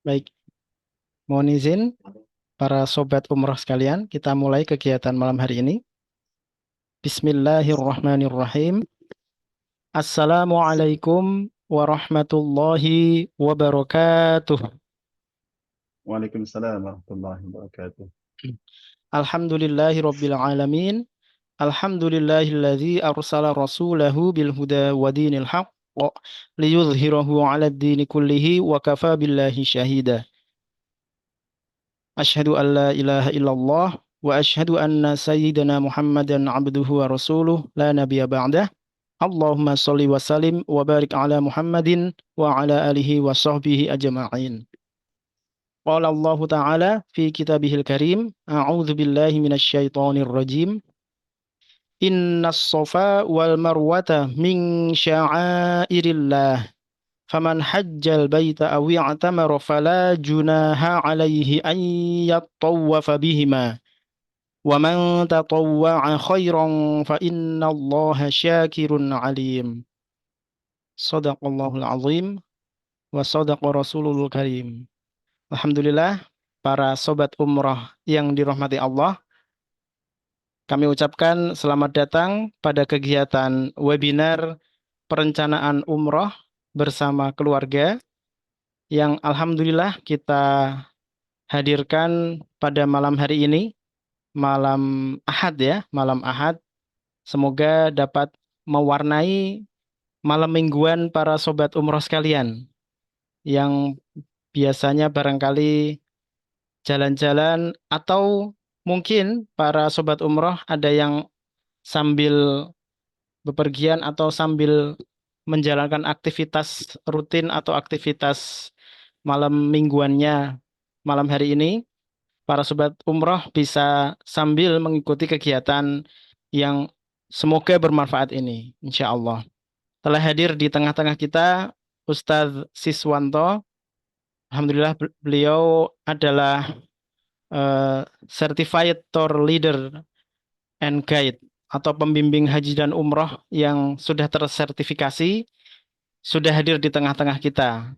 Baik, mohon izin para sobat umroh sekalian, kita mulai kegiatan malam hari ini. Bismillahirrahmanirrahim. Assalamualaikum warahmatullahi wabarakatuh. Waalaikumsalam warahmatullahi wabarakatuh. Alhamdulillahi rabbil alamin. Alhamdulillahilladzi arsala rasulahu bil huda wa dinil haqq liyudhhirahu 'ala ad-dini kullihi wa kafa billahi syahida. Asyhadu an la ilaha illallah wa asyhadu anna sayyidana Muhammadan abduhu wa rasuluh la nabiyya ba'dah. Allahumma shalli wa sallim wa barik ala Muhammadin wa ala alihi wa sahbihi ajma'in. Qala Allah Ta'ala fi kitabihil karim, a'udzu billahi minasy syaithanir rajim. Innas safa wal marwata min sya'airillah. Faman hajjal baita aw i'tamara fala junaha alaihi an yattawwafa bihima. Wa man tatawwa'a khairan fa innallaha syakirun alim. Shadaqallahul azim wa shadaqa rasulul karim. Alhamdulillah, para sobat umroh yang dirahmati Allah, kami ucapkan selamat datang pada kegiatan webinar perencanaan umroh bersama keluarga yang alhamdulillah kita hadirkan pada malam hari ini, malam Ahad ya, malam Ahad. Semoga dapat mewarnai malam mingguan para sobat umroh sekalian yang biasanya barangkali jalan-jalan atau mungkin para sobat umroh ada yang sambil bepergian atau sambil menjalankan aktivitas rutin atau aktivitas malam mingguannya malam hari ini. Para sobat umroh bisa sambil mengikuti kegiatan yang semoga bermanfaat ini, insya Allah. Telah hadir di tengah-tengah kita Ustadz Siswanto. Alhamdulillah beliau adalah Certified Tour Leader and Guide atau pembimbing haji dan umroh yang sudah tersertifikasi, sudah hadir di tengah-tengah kita.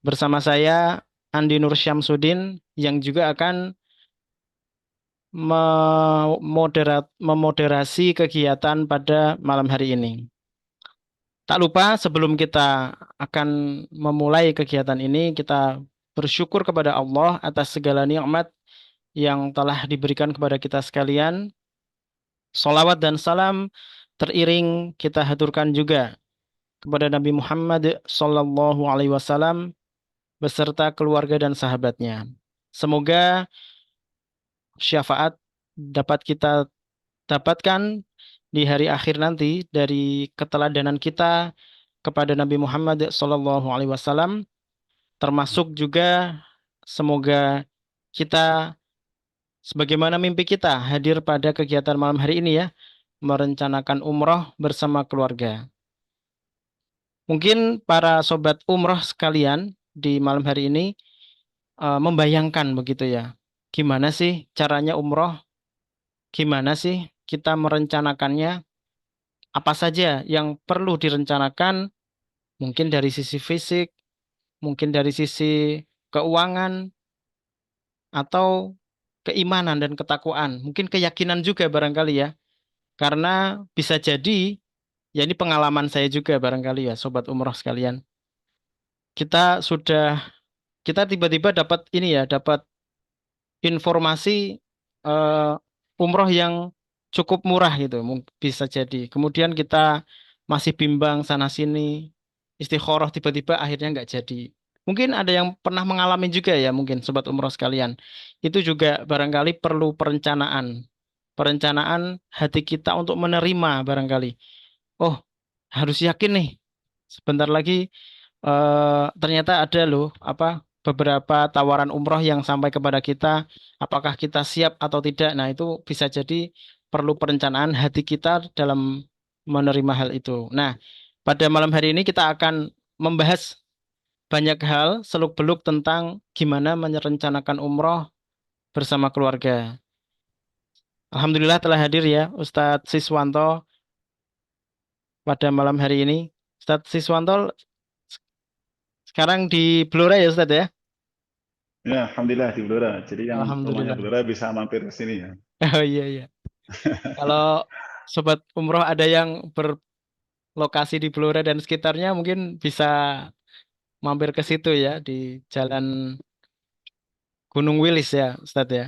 Bersama saya Andi Nur Syamsuddin yang juga akan memoderasi kegiatan pada malam hari ini. Tak lupa sebelum kita akan memulai kegiatan ini, kita bersyukur kepada Allah atas segala nikmat yang telah diberikan kepada kita sekalian. Salawat dan salam teriring kita haturkan juga kepada Nabi Muhammad Sallallahu Alaihi Wasallam beserta keluarga dan sahabatnya. Semoga syafaat dapat kita dapatkan di hari akhir nanti dari keteladanan kita kepada Nabi Muhammad Sallallahu Alaihi Wasallam, termasuk juga semoga kita sebagaimana mimpi kita hadir pada kegiatan malam hari ini ya, merencanakan umroh bersama keluarga. Mungkin para sobat umroh sekalian di malam hari ini membayangkan begitu ya, gimana sih caranya umroh, gimana sih kita merencanakannya, apa saja yang perlu direncanakan, mungkin dari sisi fisik, mungkin dari sisi keuangan, atau keimanan dan ketakwaan, mungkin keyakinan juga barangkali ya. Karena bisa jadi, ya ini pengalaman saya juga barangkali ya, sobat umroh sekalian. Kita sudah, kita tiba-tiba dapat ini ya, dapat informasi eh, umroh yang cukup murah gitu, bisa jadi. Kemudian kita masih bimbang sana sini, istikharah tiba-tiba akhirnya nggak jadi. Mungkin ada yang pernah mengalami juga ya, mungkin sobat umroh sekalian. Itu juga barangkali perlu perencanaan. Perencanaan hati kita untuk menerima barangkali. Oh, harus yakin nih. Sebentar lagi ternyata ada loh apa beberapa tawaran umroh yang sampai kepada kita. Apakah kita siap atau tidak? Nah, itu bisa jadi perlu perencanaan hati kita dalam menerima hal itu. Nah, pada malam hari ini kita akan membahas banyak hal seluk-beluk tentang gimana merencanakan umroh bersama keluarga. Alhamdulillah telah hadir ya Ustadz Siswanto pada malam hari ini. Ustadz Siswanto sekarang di Blora ya Ustadz ya? Ya, alhamdulillah di Blora. Jadi yang rumahnya Alhamdulillah. Blora bisa mampir ke sini ya. Oh iya iya. Kalau sobat umroh ada yang berlokasi di Blora dan sekitarnya mungkin bisa mampir ke situ ya di Jalan Gunung Wilis ya, Ustadz ya.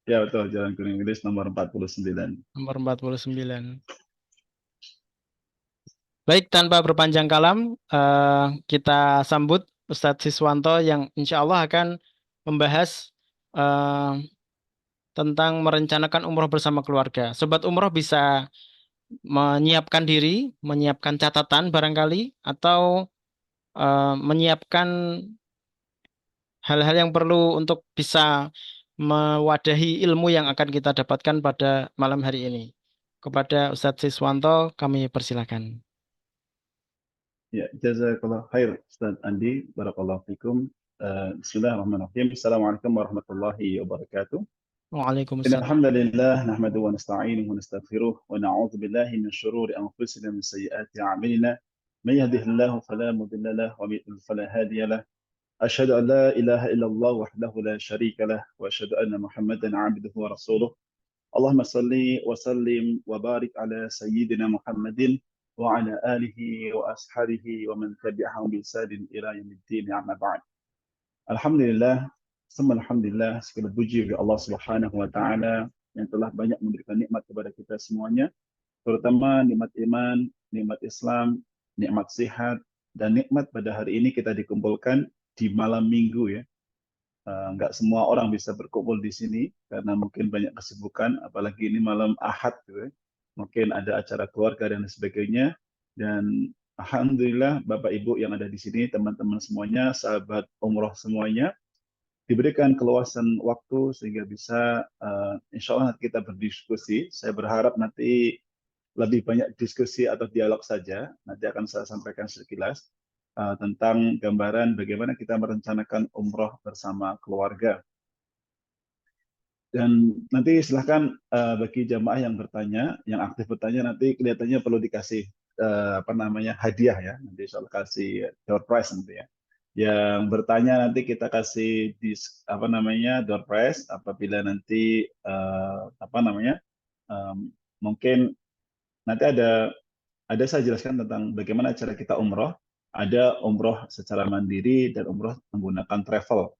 Ya betul, Jalan Gunung Inggris nomor 49. Nomor 49. Baik, tanpa berpanjang kalam, kita sambut Ustadz Siswanto yang insya Allah akan membahas eh, tentang merencanakan umroh bersama keluarga. Sobat umroh bisa menyiapkan diri, menyiapkan catatan barangkali, atau menyiapkan hal-hal yang perlu untuk bisa mewadahi ilmu yang akan kita dapatkan pada malam hari ini. Kepada Ustadz Siswanto, kami persilakan. Ya, jazakallah khair Ustaz Andi, barakallahu fikum. Bismillahirrahmanirrahim. Assalamualaikum warahmatullahi wabarakatuh. إن Waalaikumsalam. الحمد لله نحمده ونستعينه ونستغفره ونعوذ بالله من شرور أنفسنا ومن سيئات أعمالنا من يهده الله فلا مضل له ومن يضلل فلا هادي له أشهد أن لا إله إلا الله وحده لا شريك له وأشهد أن محمدا عبده ورسوله اللهم صل وسلم وبارك على سيدنا محمد وعلى آله وأصحابه ومن تبعهم بإحسان إلى يوم الدين أما بعد. Alhamdulillah, semua Alhamdulillah, segala puji bagi Allah Subhanahu wa Ta'ala yang telah banyak memberikan nikmat kepada kita semuanya, terutama nikmat iman, nikmat Islam, nikmat sehat, dan nikmat pada hari ini kita dikumpulkan di malam minggu ya. Nggak semua orang bisa berkumpul di sini karena mungkin banyak kesibukan, apalagi ini malam Ahad gitu ya. Mungkin ada acara keluarga dan sebagainya. Dan Alhamdulillah Bapak Ibu yang ada di sini, teman-teman semuanya, sahabat umroh semuanya, diberikan keluasan waktu sehingga bisa insya Allah nanti kita berdiskusi. Saya berharap nanti lebih banyak diskusi atau dialog saja. Nanti akan saya sampaikan sekilas tentang gambaran bagaimana kita merencanakan umroh bersama keluarga. Dan nanti silahkan bagi jamaah yang bertanya, yang aktif bertanya, nanti kelihatannya perlu dikasih apa namanya hadiah ya. Nanti soal kasih door prize nanti ya. Yang bertanya nanti kita kasih apa namanya door prize apabila nanti apa namanya mungkin nanti ada saya jelaskan tentang bagaimana cara kita umroh. Ada umroh secara mandiri dan umroh menggunakan travel.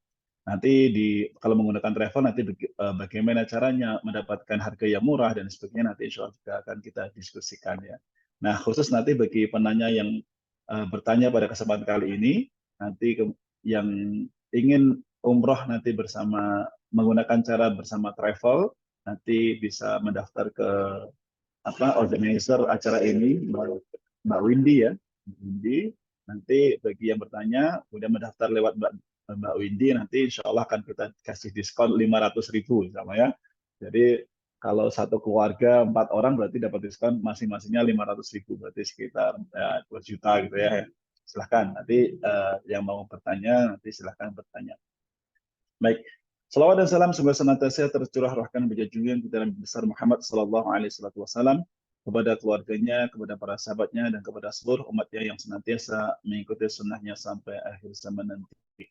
Nanti kalau menggunakan travel nanti bagaimana caranya mendapatkan harga yang murah dan sebagainya nanti insya Allah juga akan kita diskusikan ya. Nah khusus nanti bagi penanya yang bertanya pada kesempatan kali ini, nanti yang ingin umroh nanti bersama menggunakan cara bersama travel, nanti bisa mendaftar ke apa organizer acara ini Mbak Windy ya. Windy nanti bagi yang bertanya udah mendaftar lewat Mbak Windy nanti insya Allah akan kita kasih diskon 500.000 sama ya. Jadi kalau satu keluarga 4 orang berarti dapat diskon masing-masingnya 500.000 berarti sekitar 2 juta gitu ya. Silahkan nanti yang mau bertanya nanti silahkan bertanya. Baik, salawat dan salam semoga senantiasa tercurah rahkan berjunjungan kita Nabi besar Muhammad Sallallahu Alaihi Wasallam kepada keluarganya, kepada para sahabatnya, dan kepada seluruh umatnya yang senantiasa mengikuti sunnahnya sampai akhir zaman nanti.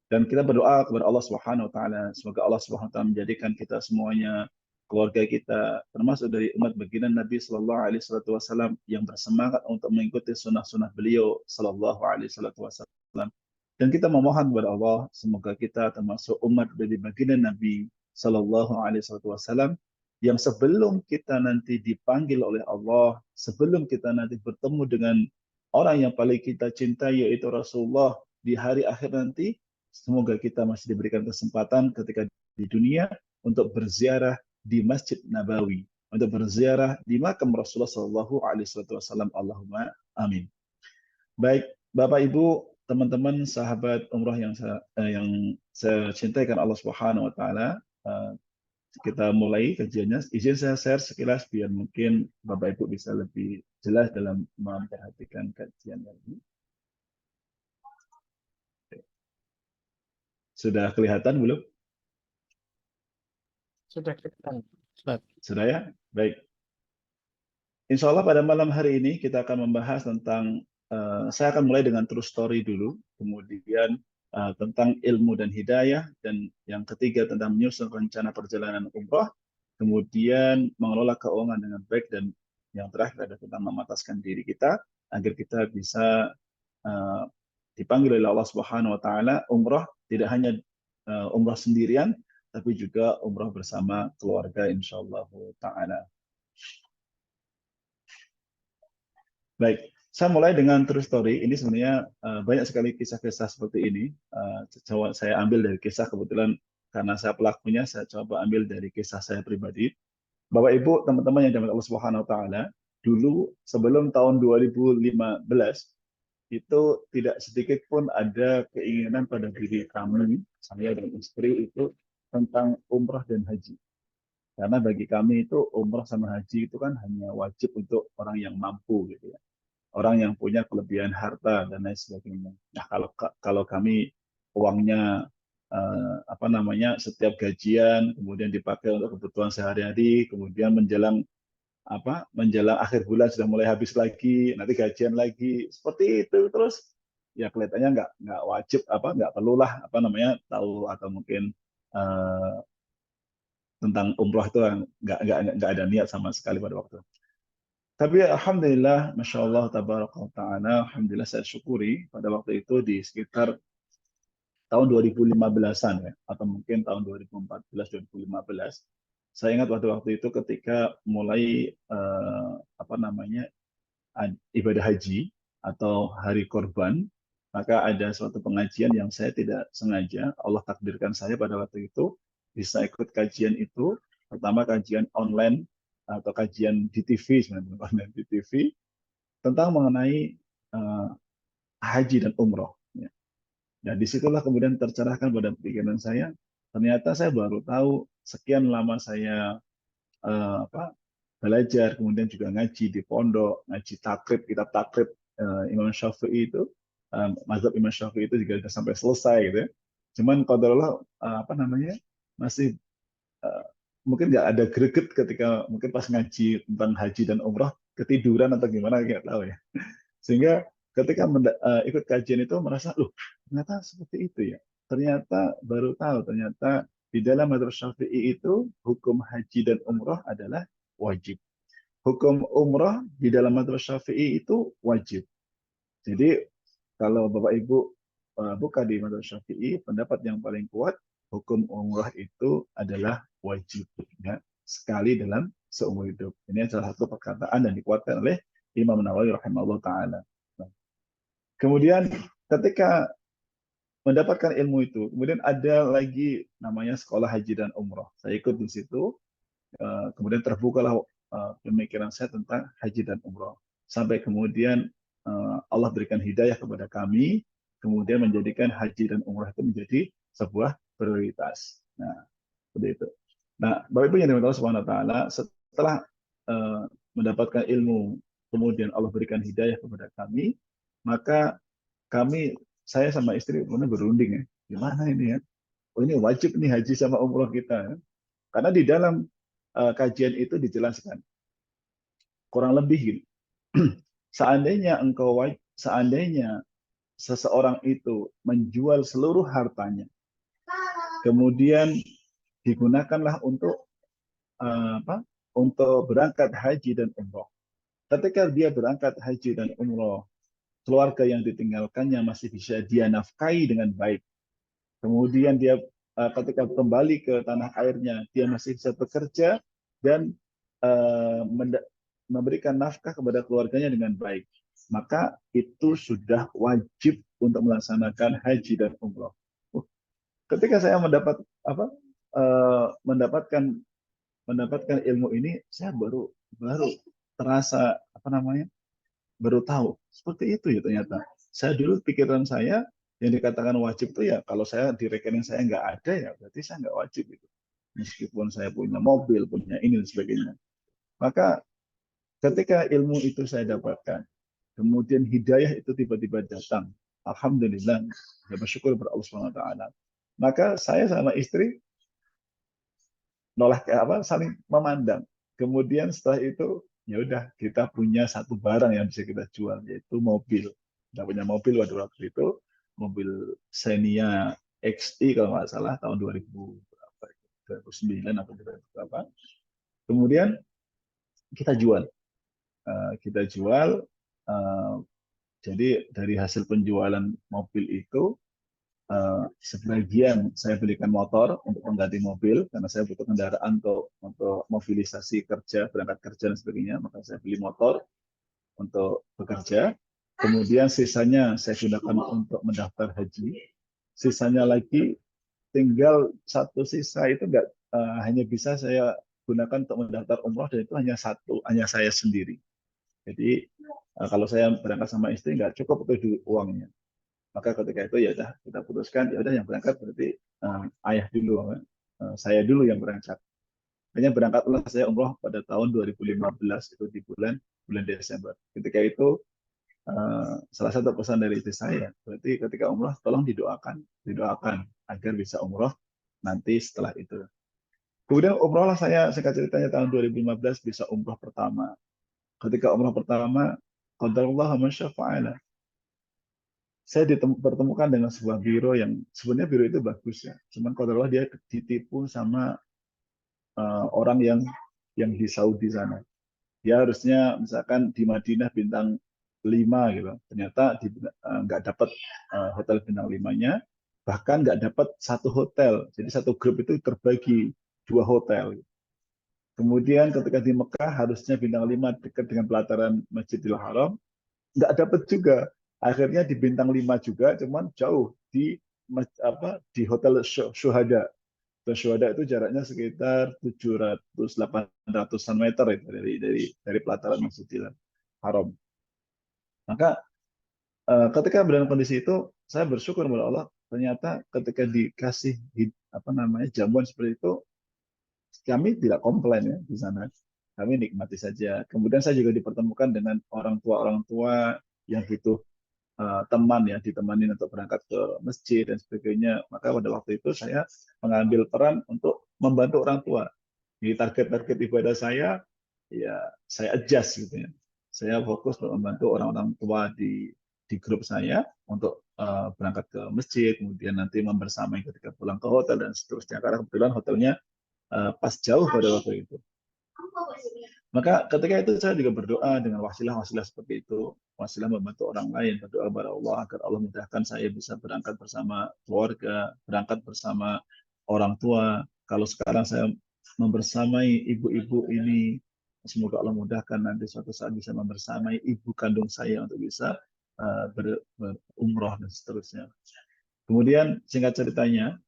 Dan kita berdoa kepada Allah Subhanahu Wa Taala semoga Allah Subhanahu Wa Taala menjadikan kita semuanya keluarga kita termasuk dari umat baginda Nabi Sallallahu Alaihi Wasallam yang bersemangat untuk mengikuti sunnah-sunnah beliau Sallallahu Alaihi Wasallam. Dan kita memohon kepada Allah, semoga kita termasuk umat dari baginda Nabi Sallallahu Alaihi Wasallam yang sebelum kita nanti dipanggil oleh Allah, sebelum kita nanti bertemu dengan orang yang paling kita cintai yaitu Rasulullah di hari akhir nanti, semoga kita masih diberikan kesempatan ketika di dunia untuk berziarah di Masjid Nabawi, untuk berziarah di makam Rasulullah Sallallahu Alaihi Wasallam. Allahumma amin. Baik, Bapak Ibu, teman-teman, sahabat umroh yang saya cintai kan Allah Subhanahu Wa Taala, kita mulai kajiannya. Izin saya share sekilas biar mungkin Bapak Ibu bisa lebih jelas dalam memperhatikan kajian ini. Sudah kelihatan belum? Sudah kelihatan, Ustadz. Sudah ya? Baik. Insya Allah pada malam hari ini kita akan membahas tentang, saya akan mulai dengan true story dulu, kemudian tentang ilmu dan hidayah, dan yang ketiga tentang menyusun rencana perjalanan umrah, kemudian mengelola keuangan dengan baik, dan yang terakhir ada tentang memataskan diri kita agar kita bisa uh, dipanggil oleh Allah Subhanahu wa taala umrah, tidak hanya umrah sendirian tapi juga umrah bersama keluarga insyaallah taala. Baik, saya mulai dengan true story. Ini sebenarnya banyak sekali kisah-kisah seperti ini. Coba saya ambil dari kisah, kebetulan karena saya pelakunya, saya coba ambil dari kisah saya pribadi. Bapak Ibu, teman-teman yang dirahmati Allah Subhanahu wa taala, dulu sebelum tahun 2015 itu tidak sedikit pun ada keinginan pada diri kami, saya dan istri itu tentang umrah dan haji. Karena bagi kami itu umrah sama haji itu kan hanya wajib untuk orang yang mampu gitu ya. Orang yang punya kelebihan harta dan lain sebagainya. Nah, kalau kami uangnya apa namanya setiap gajian kemudian dipakai untuk kebutuhan sehari-hari, kemudian menjelang akhir bulan sudah mulai habis lagi, nanti gajian lagi, seperti itu terus, ya kelihatannya nggak wajib, nggak perlulah tahu atau mungkin uh, tentang umroh itu, nggak ada niat sama sekali pada waktu. Tapi alhamdulillah, masya Allah, tabaraka ta'ala, alhamdulillah saya syukuri pada waktu itu di sekitar tahun 2015-an ya, atau mungkin tahun 2014 2015. Saya ingat waktu itu ketika mulai ibadah haji atau hari korban, maka ada suatu pengajian yang saya tidak sengaja Allah takdirkan saya pada waktu itu bisa ikut kajian itu. Pertama kajian online atau kajian di TV, sebenarnya online di TV, tentang mengenai uh, haji dan umroh. Ya. Dan disitulah kemudian tercerahkan pada pikiran saya, ternyata saya baru tahu sekian lama saya belajar, kemudian juga ngaji di pondok, ngaji takrib, kitab takrib Imam Syafi'i itu, mazhab Imam Syafi'i itu juga sudah sampai selesai gitu ya. Cuman qadarullah masih uh, mungkin nggak ada greget ketika mungkin pas ngaji tentang haji dan umrah ketiduran atau gimana nggak tahu ya. Sehingga ketika ikut kajian itu merasa, loh ternyata seperti itu ya. Ternyata baru tahu, ternyata di dalam mazhab Syafi'i itu hukum haji dan umrah adalah wajib. Hukum umrah di dalam mazhab Syafi'i itu wajib. Jadi kalau Bapak Ibu buka di mazhab Syafi'i, pendapat yang paling kuat hukum umrah itu adalah wajib ya, sekali dalam seumur hidup. Ini salah satu perkataan dan dikuatkan oleh Imam Nawawi rahimahullah taala. Nah, kemudian ketika mendapatkan ilmu itu, kemudian ada lagi namanya sekolah haji dan umrah. Saya ikut di situ. Kemudian terbukalah pemikiran saya tentang haji dan umroh. Sampai kemudian Allah berikan hidayah kepada kami, kemudian menjadikan haji dan umroh itu menjadi sebuah prioritas. Nah, seperti itu. Nah, Bapak Ibu yang dimiliki Allah Subhanahu wa taala, setelah mendapatkan ilmu, kemudian Allah berikan hidayah kepada kami, maka saya sama istri kemudian berunding ya, gimana ini ya? Oh ini wajib nih haji sama umroh kita ya. Karena di dalam kajian itu dijelaskan kurang lebih gini. Seandainya seseorang itu menjual seluruh hartanya, kemudian digunakanlah untuk untuk berangkat haji dan umroh. Ketika dia berangkat haji dan umroh, keluarga yang ditinggalkannya masih bisa dia nafkahi dengan baik. Kemudian dia ketika kembali ke tanah airnya, dia masih bisa bekerja dan memberikan nafkah kepada keluarganya dengan baik. Maka itu sudah wajib untuk melaksanakan haji dan umroh. Ketika saya apa, mendapatkan ilmu ini, saya baru terasa baru tahu seperti itu ya ternyata. Saya dulu pikiran saya yang dikatakan wajib itu ya kalau saya di rekening saya nggak ada ya berarti saya nggak wajib itu. Meskipun saya punya mobil, punya ini dan sebagainya. Maka ketika ilmu itu saya dapatkan, kemudian hidayah itu tiba-tiba datang. Alhamdulillah, saya bersyukur kepada Allah Subhanahu wa taala. Maka saya sama istri saling memandang. Kemudian setelah itu ya udah kita punya satu barang yang bisa kita jual yaitu mobil. Kita punya mobil pada waktu itu. mobil Xenia XI kalau nggak salah tahun 2000 berapa, 2009 atau 2000 berapa. Kemudian kita jual. Kita jual. eh, jadi dari hasil penjualan mobil itu, sebagian saya belikan motor untuk mengganti mobil karena saya butuh kendaraan untuk mobilisasi kerja, berangkat kerja dan sebagainya. Maka saya beli motor untuk bekerja. Kemudian sisanya saya gunakan untuk mendaftar haji. Sisanya lagi tinggal satu sisa itu nggak, hanya bisa saya gunakan untuk mendaftar umroh, dan itu hanya satu, hanya saya sendiri. Jadi kalau saya berangkat sama istri nggak cukup untuk duit uangnya. Maka ketika itu ya udah kita putuskan, ya udah yang berangkat berarti ayah dulu, saya dulu yang berangkat. Hanya berangkatlah saya umroh pada tahun 2015 itu di bulan bulan Desember. Ketika itu salah satu pesan dari istri saya, berarti ketika umroh tolong didoakan agar bisa umroh nanti setelah itu. Kemudian umroh lah saya, singkat ceritanya tahun 2015 bisa umroh pertama. Ketika umroh pertama, qadarullah ma syaa fa'ala. Saya dipertemukan dengan sebuah biro yang sebenarnya biro itu bagus ya. Cuman qadarullah dia ditipu sama orang yang di Saudi sana. Dia harusnya misalkan di Madinah bintang 5 gitu. Ternyata nggak dapat hotel bintang 5-nya, bahkan nggak dapat satu hotel. Jadi satu grup itu terbagi 2 hotel. Kemudian ketika di Mekah harusnya bintang 5 dekat dengan pelataran Masjidil Haram, nggak dapat juga. Akhirnya di bintang 5 juga, cuman jauh di di hotel Syuhada. Hotel Syuhada itu jaraknya sekitar 700-800-an meter itu dari pelataran Masjidil Haram. Maka ketika dalam kondisi itu saya bersyukur kepada Allah, ternyata ketika dikasih jamuan seperti itu, kami tidak komplain ya di sana. Kami nikmati saja. Kemudian saya juga dipertemukan dengan orang tua yang butuh teman ya, ditemani untuk berangkat ke masjid dan sebagainya. Maka pada waktu itu saya mengambil peran untuk membantu orang tua. Di target-target ibadah saya, ya saya adjust gitu ya. Saya fokus untuk membantu orang-orang tua di grup saya untuk berangkat ke masjid, kemudian nanti membersamai ketika pulang ke hotel dan seterusnya. Karena kebetulan hotelnya pas jauh pada waktu itu. Maka ketika itu saya juga berdoa dengan wasilah-wasilah seperti itu, wasilah membantu orang lain, berdoa kepada Allah agar Allah mudahkan saya bisa berangkat bersama keluarga, berangkat bersama orang tua. Kalau sekarang saya membersamai ibu-ibu ini, semoga Allah mudahkan nanti suatu saat bisa membersamai ibu kandung saya untuk bisa berumroh dan seterusnya. Kemudian singkat ceritanya,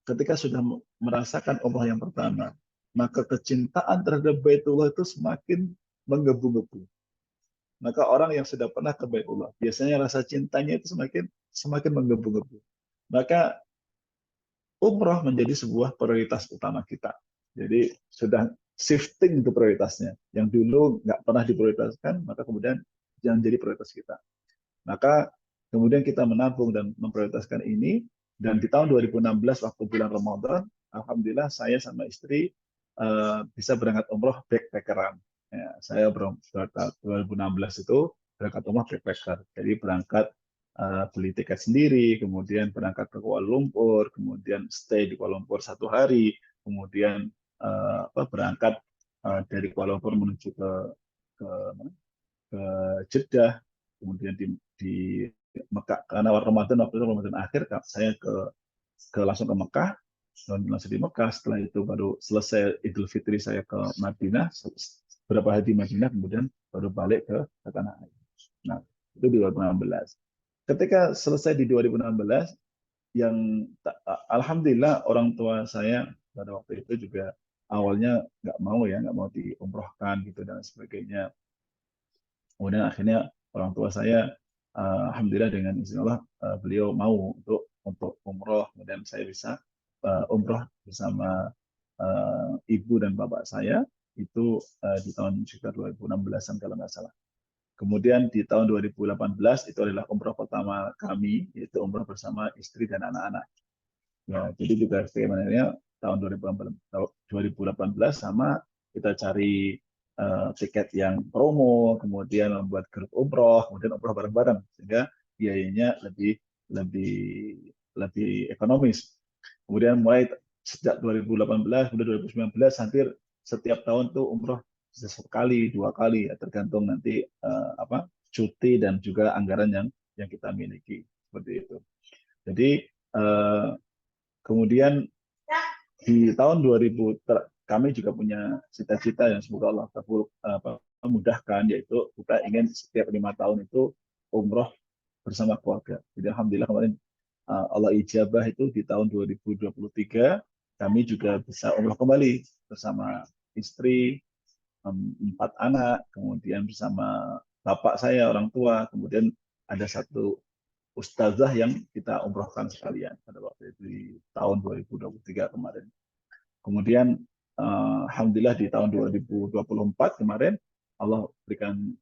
ketika sudah merasakan umroh yang pertama, maka kecintaan terhadap Baitullah itu semakin menggebu-gebu. Maka orang yang sudah pernah ke Baitullah, biasanya rasa cintanya itu semakin menggebu-gebu. Maka umroh menjadi sebuah prioritas utama kita. Jadi sudah shifting itu prioritasnya. Yang dulu nggak pernah diprioritaskan, maka kemudian jangan jadi prioritas kita. Maka kemudian kita menabung dan memprioritaskan ini, dan di tahun 2016 waktu bulan Ramadan, alhamdulillah saya sama istri bisa berangkat umroh backpackeran. Ya, saya 2016 itu berangkat umroh backpacker. Jadi berangkat beli tiket sendiri, kemudian berangkat ke Kuala Lumpur, kemudian stay di Kuala Lumpur 1 hari, kemudian berangkat dari Kuala Lumpur menuju ke, ke Jeddah, kemudian di Mekah, karena Ramadan waktu itu Ramadan akhir, saya langsung ke Mekah, dan langsung di Mekah. Setelah itu baru selesai Idul Fitri saya ke Madinah, beberapa hari di Madinah, kemudian baru balik ke tanah air. Nah, itu di 2016. Ketika selesai di 2016, yang alhamdulillah orang tua saya pada waktu itu juga awalnya nggak mau diumrohkan gitu dan sebagainya. Kemudian akhirnya orang tua saya, alhamdulillah dengan izin Allah, beliau mau untuk umroh, kemudian saya bisa umroh bersama ibu dan bapak saya itu di tahun sekitar 2016-an kalau nggak salah. Kemudian di tahun 2018 itu adalah umroh pertama kami, yaitu umroh bersama istri dan anak-anak. Ya, jadi juga sebenarnya tahun 2018 sama kita cari tiket yang promo, kemudian membuat grup umroh, kemudian umroh bareng-bareng, sehingga biayanya lebih lebih lebih ekonomis. Kemudian mulai sejak 2018, kemudian 2019 hampir setiap tahun tuh umroh sekali, 2 kali ya tergantung nanti apa cuti dan juga anggaran yang kita miliki seperti itu. Jadi eh, kemudian di tahun 2000 kami juga punya cita-cita yang semoga Allah mudahkan, yaitu kita ingin setiap 5 tahun itu umroh bersama keluarga. Jadi alhamdulillah kemarin Allah ijabah itu di tahun 2023 kami juga bisa umroh kembali bersama istri, 4 anak, kemudian bersama bapak saya orang tua, kemudian ada satu ustazah yang kita umrohkan sekalian pada waktu itu di tahun 2023 kemarin. Kemudian alhamdulillah di tahun 2024 kemarin Allah berikan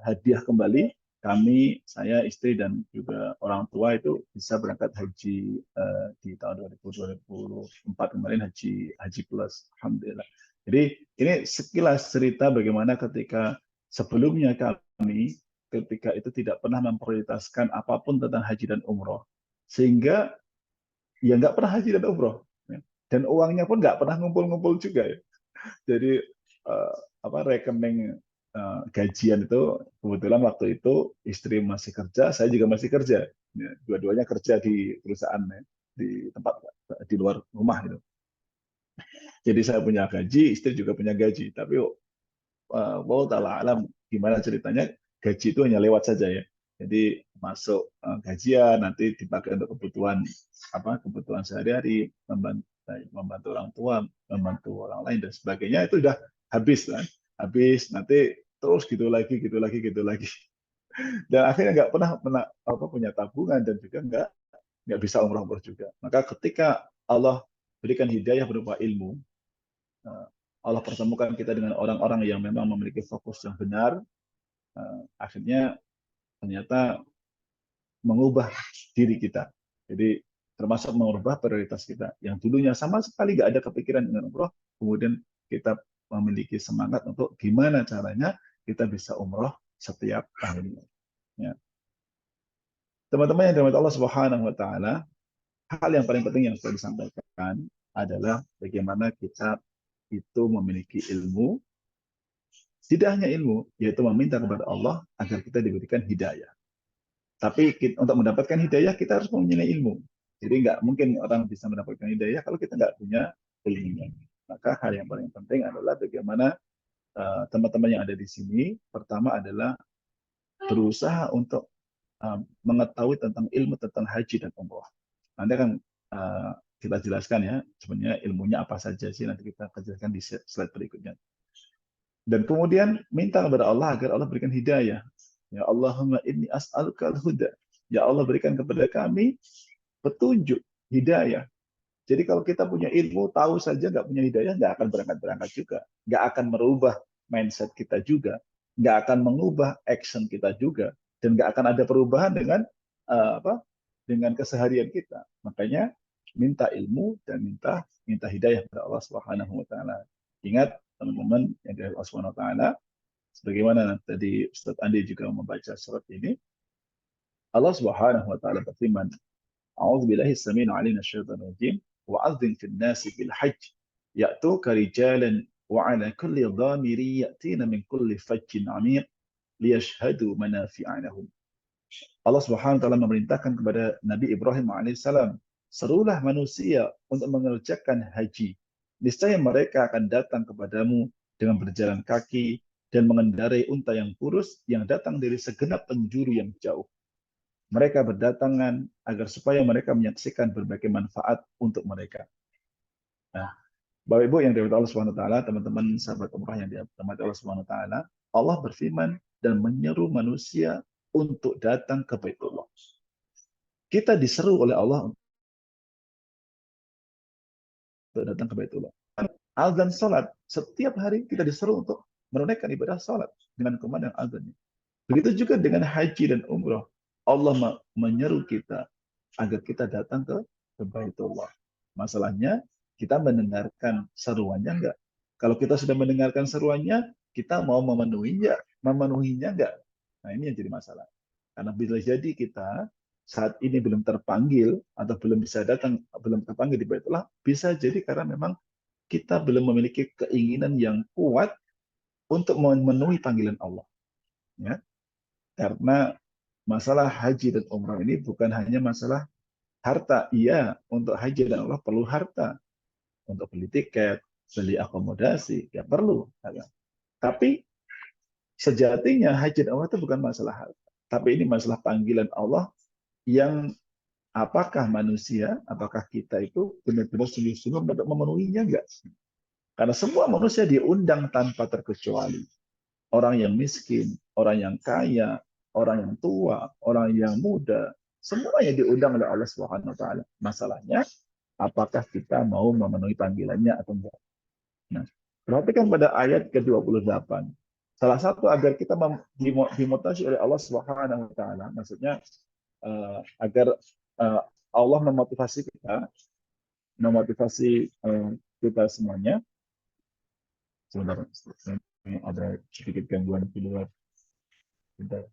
hadiah kembali, kami, saya, istri dan juga orang tua itu bisa berangkat haji di tahun 2024 kemarin, haji haji plus, alhamdulillah. Jadi ini sekilas cerita bagaimana ketika sebelumnya kami ketika itu tidak pernah memprioritaskan apapun tentang haji dan umroh, sehingga ya nggak pernah haji dan umroh, dan uangnya pun nggak pernah ngumpul-ngumpul juga ya. Jadi eh, apa rekening gajian itu kebetulan waktu itu istri masih kerja, saya juga masih kerja. Ya, dua-duanya kerja di perusahaan ya, di tempat di luar rumah gitu. Jadi saya punya gaji, istri juga punya gaji. Tapi wow ta'ala alam gimana ceritanya, gaji itu hanya lewat saja ya. Jadi masuk gajian nanti dipakai untuk kebutuhan kebutuhan sehari-hari, membantu orang tua, membantu orang lain dan sebagainya, itu udah habis kan. Habis nanti terus gitu lagi, gitu lagi, gitu lagi. Dan akhirnya nggak pernah punya tabungan dan juga nggak bisa umroh juga. Maka ketika Allah berikan hidayah berupa ilmu, Allah pertemukan kita dengan orang-orang yang memang memiliki fokus yang benar, akhirnya ternyata mengubah diri kita. Jadi termasuk mengubah prioritas kita. Yang dulunya sama sekali nggak ada kepikiran dengan umroh, kemudian kita memiliki semangat untuk gimana caranya kita bisa umroh setiap tahunnya. Ya. Teman-teman yang dirahmati Allah Subhanahu Wa Taala, hal yang paling penting yang saya disampaikan adalah bagaimana kita itu memiliki ilmu, tidak hanya ilmu, yaitu meminta kepada Allah agar kita diberikan hidayah. Tapi untuk mendapatkan hidayah kita harus mempunyai ilmu. Jadi nggak mungkin orang bisa mendapatkan hidayah kalau kita nggak punya ilmunya. Maka hal yang paling penting adalah bagaimana teman-teman yang ada di sini, pertama adalah berusaha untuk mengetahui tentang ilmu tentang haji dan umroh. Nanti akan kita jelaskan ya sebenarnya ilmunya apa saja sih, nanti kita jelaskan di slide berikutnya. Dan kemudian minta kepada Allah agar Allah berikan hidayah. Ya Allahumma inni as'aluka al-huda. Ya Allah berikan kepada kami petunjuk, hidayah. Jadi kalau kita punya ilmu, tahu saja nggak punya hidayah, nggak akan berangkat-berangkat juga. Nggak akan merubah mindset kita juga. Nggak akan mengubah action kita juga. Dan nggak akan ada perubahan dengan keseharian kita. Makanya minta ilmu dan minta hidayah kepada Allah Subhanahu wa taala. Ingat teman-teman yang dari Allah Subhanahu wa taala, sebagaimana tadi Ustaz Andi juga membaca surat ini, Allah Subhanahu wa taala berfirman, "A'udzu billahi as-sami'il 'alim minasyaitonir rajim, wa'adzin fil nasi bil hajj ya'tuka rijalan wa 'ala kulli dhamiri ya'tina min kulli fajjin 'amiq liyashhadu manafi'a lahum." Allah Subhanahu wa taala memerintahkan kepada Nabi Ibrahim alaihissalam, serulah manusia untuk mengerjakan haji. Niscaya mereka akan datang kepadamu dengan berjalan kaki dan mengendarai unta yang kurus yang datang dari segenap penjuru yang jauh. Mereka berdatangan agar supaya mereka menyaksikan berbagai manfaat untuk mereka. Nah, Bapak Ibu yang dirahmati Allah Subhanahu wa taala, teman-teman sahabat umrah yang dirahmati Allah Subhanahu wa taala, Allah berfirman dan menyeru manusia untuk datang ke Baitullah. Kita diseru oleh Allah untuk datang ke Baitullah. Azan salat, setiap hari kita diseru untuk menunaikan ibadah salat dengan kumandang azannya. Begitu juga dengan haji dan umrah. Allah menyeru kita agar kita datang ke Baitullah. Masalahnya kita mendengarkan seruannya enggak? Kalau kita sudah mendengarkan seruannya, kita mau memenuhinya enggak? Nah, ini yang jadi masalah. Karena bila jadi kita saat ini belum terpanggil atau belum bisa datang, belum terpanggil di Baitullah, bisa jadi karena memang kita belum memiliki keinginan yang kuat untuk memenuhi panggilan Allah. Ya, karena masalah haji dan umrah ini bukan hanya masalah harta. Iya, untuk haji dan umrah perlu harta untuk beli tiket, beli akomodasi, ya perlu. Tapi sejatinya haji dan umrah itu bukan masalah harta, tapi ini masalah panggilan Allah yang apakah manusia, apakah kita itu benar-benar sungguh-sungguh untuk memenuhinya enggak? Karena semua manusia diundang tanpa terkecuali. Orang yang miskin, orang yang kaya, orang yang tua, orang yang muda, semuanya diundang oleh Allah Subhanahu wa taala. Masalahnya apakah kita mau memenuhi panggilannya atau enggak? Nah, perhatikan pada ayat ke-28. Salah satu agar kita dimutasi oleh Allah Subhanahu wa taala, maksudnya agar Allah memotivasi kita semuanya. Sebentar, ada sedikit gangguan di luar. Sebentar.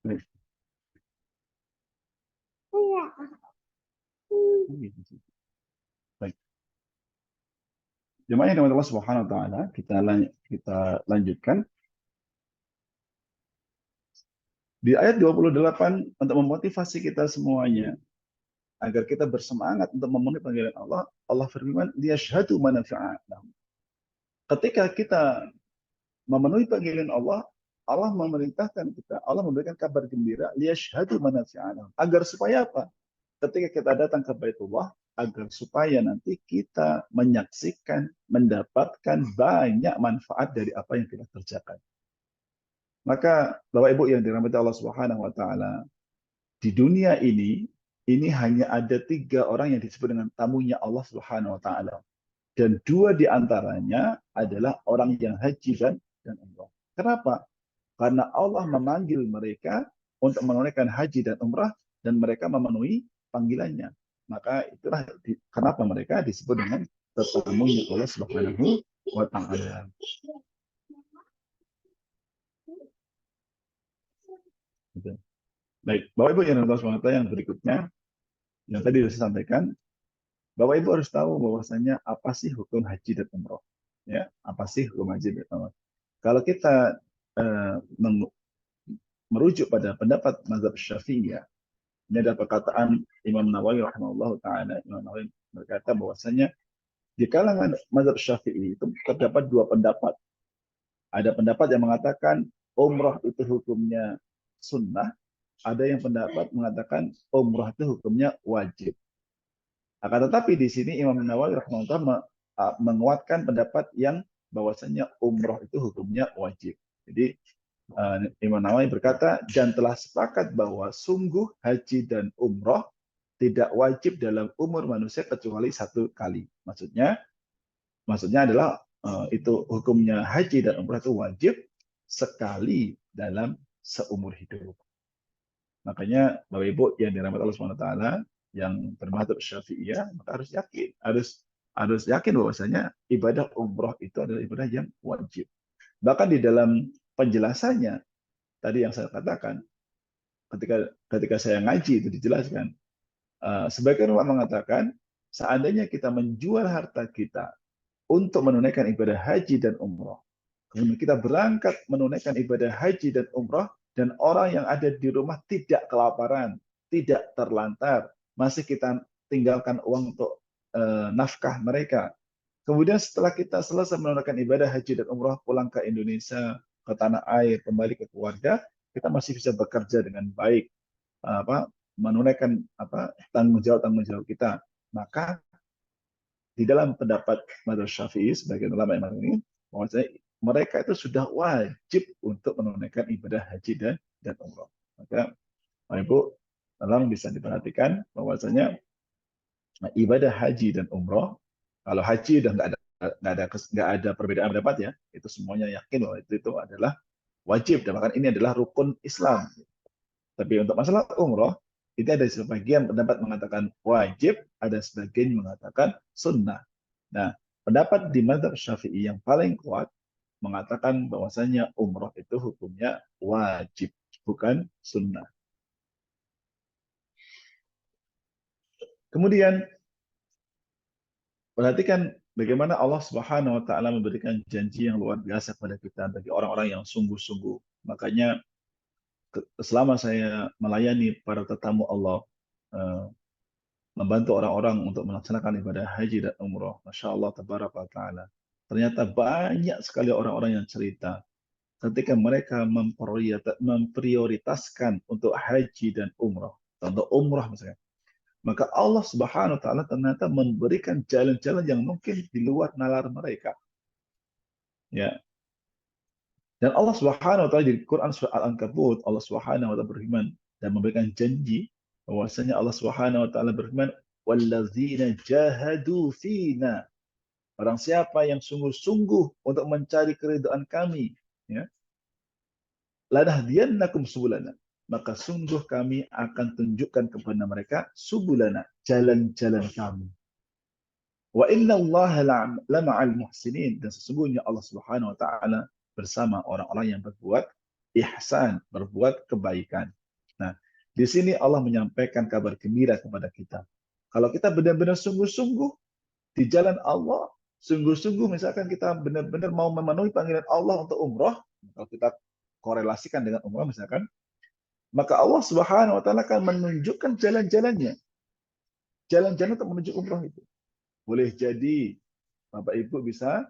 Baik. Baik. Jemaah yang Allah Subhanahu wa taala, kita lanjutkan di ayat 28 untuk memotivasi kita semuanya agar kita bersemangat untuk memenuhi panggilan Allah. Allah firman, liyashhadu manafi'a lahum. Ketika kita memenuhi panggilan Allah, Allah memerintahkan kita, Allah memberikan kabar gembira, liyashhadu manafi'a lahum. Agar supaya apa? Ketika kita datang ke Baitullah, agar supaya nanti kita menyaksikan, mendapatkan banyak manfaat dari apa yang kita kerjakan. Maka Bapak Ibu yang dirahmati Allah Subhanahu wa taala, di dunia ini hanya ada 3 orang yang disebut dengan tamunya Allah Subhanahu wa taala. Dan 2 di antaranya adalah orang yang haji dan umrah. Kenapa? Karena Allah memanggil mereka untuk menunaikan haji dan umrah dan mereka memenuhi panggilannya. Maka itulah kenapa mereka disebut dengan tetamunya Allah Subhanahu wa taala. Baik, Bapak Ibu yang Allah SWT yang berikutnya, yang tadi sudah saya sampaikan, Bapak Ibu harus tahu bahwasanya apa sih hukum haji dan umroh. Ya, apa sih hukum haji dan umroh? Kalau kita merujuk pada pendapat mazhab Syafi'iyah, ini ada perkataan Imam Nawawi rahimahullah taala. Imam Nawawi berkata bahwasanya di kalangan mazhab Syafi'i itu terdapat 2 pendapat. Ada pendapat yang mengatakan umroh itu hukumnya sunnah, ada yang pendapat mengatakan umroh itu hukumnya wajib. Akan tetapi di sini Imam Nawawi rahimahullah menguatkan pendapat yang bahwasanya umroh itu hukumnya wajib. Jadi Imam Nawawi berkata, dan telah sepakat bahwa sungguh haji dan umroh tidak wajib dalam umur manusia kecuali 1 kali. Maksudnya adalah itu hukumnya haji dan umroh itu wajib sekali dalam seumur hidup. Makanya Bapak Ibu yang dirahmati Allah SWT yang bermadzhab Syafi'iyah, maka harus yakin bahwasanya ibadah umroh itu adalah ibadah yang wajib. Bahkan di dalam penjelasannya tadi yang saya katakan, ketika saya ngaji itu dijelaskan, sebagian ulama mengatakan seandainya kita menjual harta kita untuk menunaikan ibadah haji dan umroh, kemudian kita berangkat menunaikan ibadah haji dan umroh, dan orang yang ada di rumah tidak kelaparan, tidak terlantar, masih kita tinggalkan uang untuk nafkah mereka. Kemudian setelah kita selesai menunaikan ibadah haji dan umroh, pulang ke Indonesia, ke tanah air, kembali ke keluarga, kita masih bisa bekerja dengan baik, menunaikan tanggung jawab kita. Maka di dalam pendapat Madzhab Syafi'i sebagian ulama yang ini, bahwasanya mereka itu sudah wajib untuk menunaikan ibadah haji dan umroh. Maka Bapak Ibu, tolong bisa diperhatikan bahwasanya ibadah haji dan umroh, kalau haji udah nggak ada perbedaan pendapat ya, itu semuanya yakin bahwa itu adalah wajib, dan bahkan ini adalah rukun Islam. Tapi untuk masalah umroh, itu ada sebagian pendapat mengatakan wajib, ada sebagian mengatakan sunnah. Nah, pendapat di mazhab Syafi'i yang paling kuat mengatakan bahwasanya umroh itu hukumnya wajib, bukan sunnah. Kemudian perhatikan bagaimana Allah Subhanahu wa taala memberikan janji yang luar biasa kepada kita bagi orang-orang yang sungguh-sungguh. Makanya selama saya melayani para tetamu Allah, eh, membantu orang-orang untuk melaksanakan ibadah haji dan umroh, Masya Allah, tabaraka ta'ala. Ternyata banyak sekali orang-orang yang cerita ketika mereka memprioritaskan untuk haji dan umroh, untuk umroh misalnya, maka Allah Subhanahu wa taala ternyata memberikan jalan-jalan yang mungkin di luar nalar mereka. Ya. Dan Allah Subhanahu wa taala di Quran surah Al-Ankabut, Allah Subhanahu wa taala berfirman dan memberikan janji bahwasanya Allah Subhanahu wa taala berfirman, "Wallazina jahadu fina." Barang siapa yang sungguh-sungguh untuk mencari keridhaan kami, ya, lanahdiyannakum subulana, maka sungguh kami akan tunjukkan kepada mereka subulana, jalan-jalan kami. Wa inna Allah lama'al muhsinin, dan sesungguhnya Allah Subhanahu wa taala bersama orang-orang yang berbuat ihsan, berbuat kebaikan. Nah, di sini Allah menyampaikan kabar gembira kepada kita. Kalau kita benar-benar sungguh-sungguh di jalan Allah, sungguh-sungguh misalkan kita benar-benar mau memenuhi panggilan Allah untuk umroh, kalau kita korelasikan dengan umroh misalkan, maka Allah Subhanahu wa taala akan menunjukkan jalan-jalannya. Jalan-jalan untuk menuju umroh itu. Boleh jadi Bapak Ibu bisa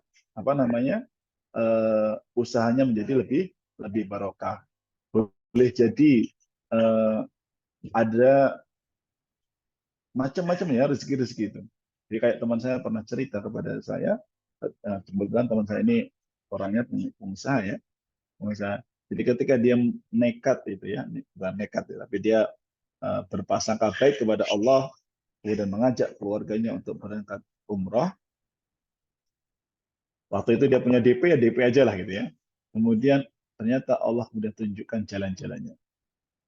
usahanya menjadi lebih barokah. Boleh jadi ada macam-macam ya rezeki-rezeki itu. Jadi kayak teman saya pernah cerita kepada saya, kebetulan teman saya ini orangnya pengusaha ya, pengusaha. Jadi ketika dia nekat itu ya, bukan nekat ya, tapi dia berprasangka baik kepada Allah, kemudian mengajak keluarganya untuk berangkat umroh. Waktu itu dia punya DP, ya DP aja lah gitu ya. Kemudian ternyata Allah sudah tunjukkan jalan-jalannya.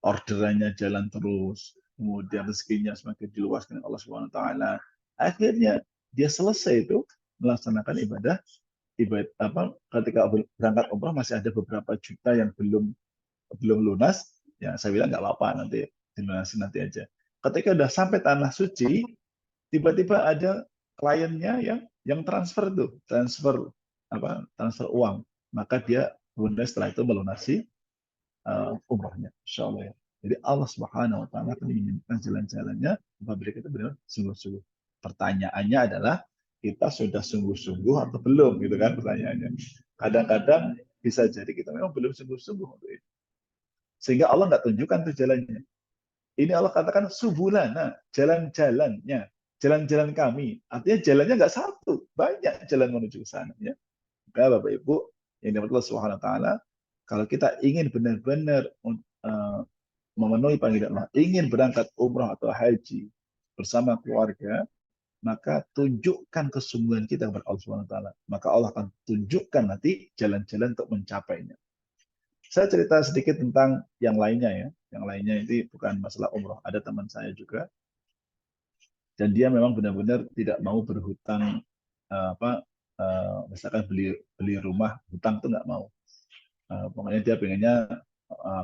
Orderannya jalan terus, kemudian rezekinya semakin diluaskan Allah Subhanahu wa taala. Akhirnya dia selesai itu melaksanakan ibadah ketika berangkat umrah masih ada beberapa juta yang belum lunas. Ya saya bilang nggak apa-apa, nanti dilunasi nanti aja. Ketika udah sampai tanah suci, tiba-tiba ada kliennya yang transfer transfer uang, maka dia kemudian setelah itu melunasi umrahnya, insya Allah ya. Jadi Allah Subhanahu wa taala akan menunjukkan jalan-jalannya apabila kita benar sungguh-sungguh. Pertanyaannya adalah kita sudah sungguh-sungguh atau belum, gitu kan pertanyaannya. Kadang-kadang bisa jadi kita memang belum sungguh-sungguh untuk itu, sehingga Allah nggak tunjukkan tuh jalannya. Ini Allah katakan subulana, jalan-jalannya, jalan-jalan kami. Artinya jalannya nggak satu, banyak jalan menuju ke sana. Ya. Maka Bapak Ibu yang dimiliki Allah Subhanahu wa taala, kalau kita ingin benar-benar memenuhi panggilan Allah, ingin berangkat umrah atau haji bersama keluarga, maka tunjukkan kesungguhan kita kepada Allah Subhanahu wa taala. Maka Allah akan tunjukkan nanti jalan-jalan untuk mencapainya. Saya cerita sedikit tentang yang lainnya ya. Yang lainnya ini bukan masalah umroh. Ada teman saya juga, dan dia memang benar-benar tidak mau berhutang, misalkan beli rumah, hutang tuh nggak mau. Pokoknya dia pengennya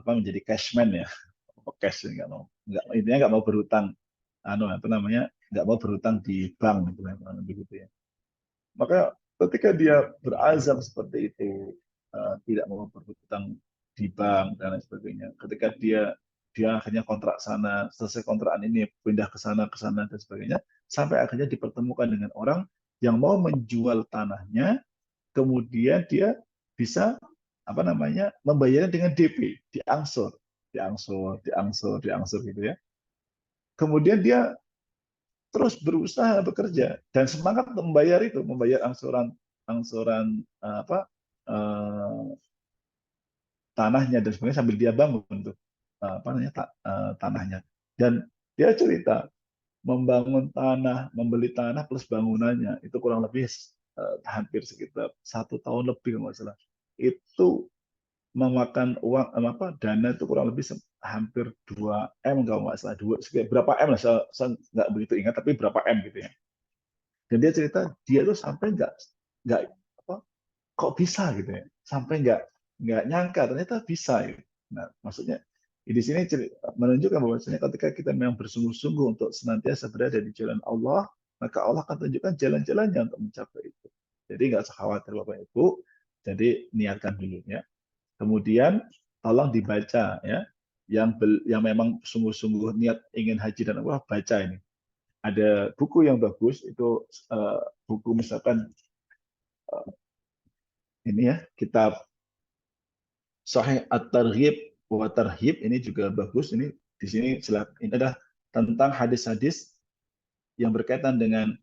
menjadi cashman ya, cash nggak mau, intinya nggak mau berhutang, nggak mau berhutang di bank gitu, begitu ya. Maka ketika dia berazam seperti itu, tidak mau berhutang di bank dan lain sebagainya, ketika dia akhirnya kontrak sana, selesai kontrakan ini pindah ke sana dan sebagainya, sampai akhirnya dipertemukan dengan orang yang mau menjual tanahnya, kemudian dia bisa membayarnya dengan DP, diangsur gitu ya. Kemudian dia terus berusaha bekerja dan semangat untuk membayar itu, membayar angsuran angsuran apa tanahnya dan sebagainya sambil dia bangun untuk apa namanya tanahnya. Dan dia cerita membangun tanah, membeli tanah plus bangunannya itu kurang lebih hampir sekitar 1 tahun lebih kalau nggak salah. Itu memakan uang apa dana itu kurang lebih hampir 2 M kalau nggak salah, berapa M lah, saya nggak begitu ingat tapi berapa M gitu ya. Dan dia cerita dia tuh sampai nggak apa kok bisa gitu ya, sampai nggak nyangka ternyata bisa gitu. Nah maksudnya di sini menunjukkan bahwasanya ketika kita memang bersungguh-sungguh untuk senantiasa berada di jalan Allah, maka Allah akan tunjukkan jalan-jalannya untuk mencapai itu. Jadi nggak usah khawatir Bapak Ibu, jadi niatkan dulu ya. Kemudian tolong dibaca ya, yang memang sungguh-sungguh niat ingin haji dan umrah, baca ini. Ada buku yang bagus itu buku misalkan ini ya, kitab Sahih At-Targhib wa Tarhib, ini juga bagus. Ini di sini ini adalah tentang hadis-hadis yang berkaitan dengan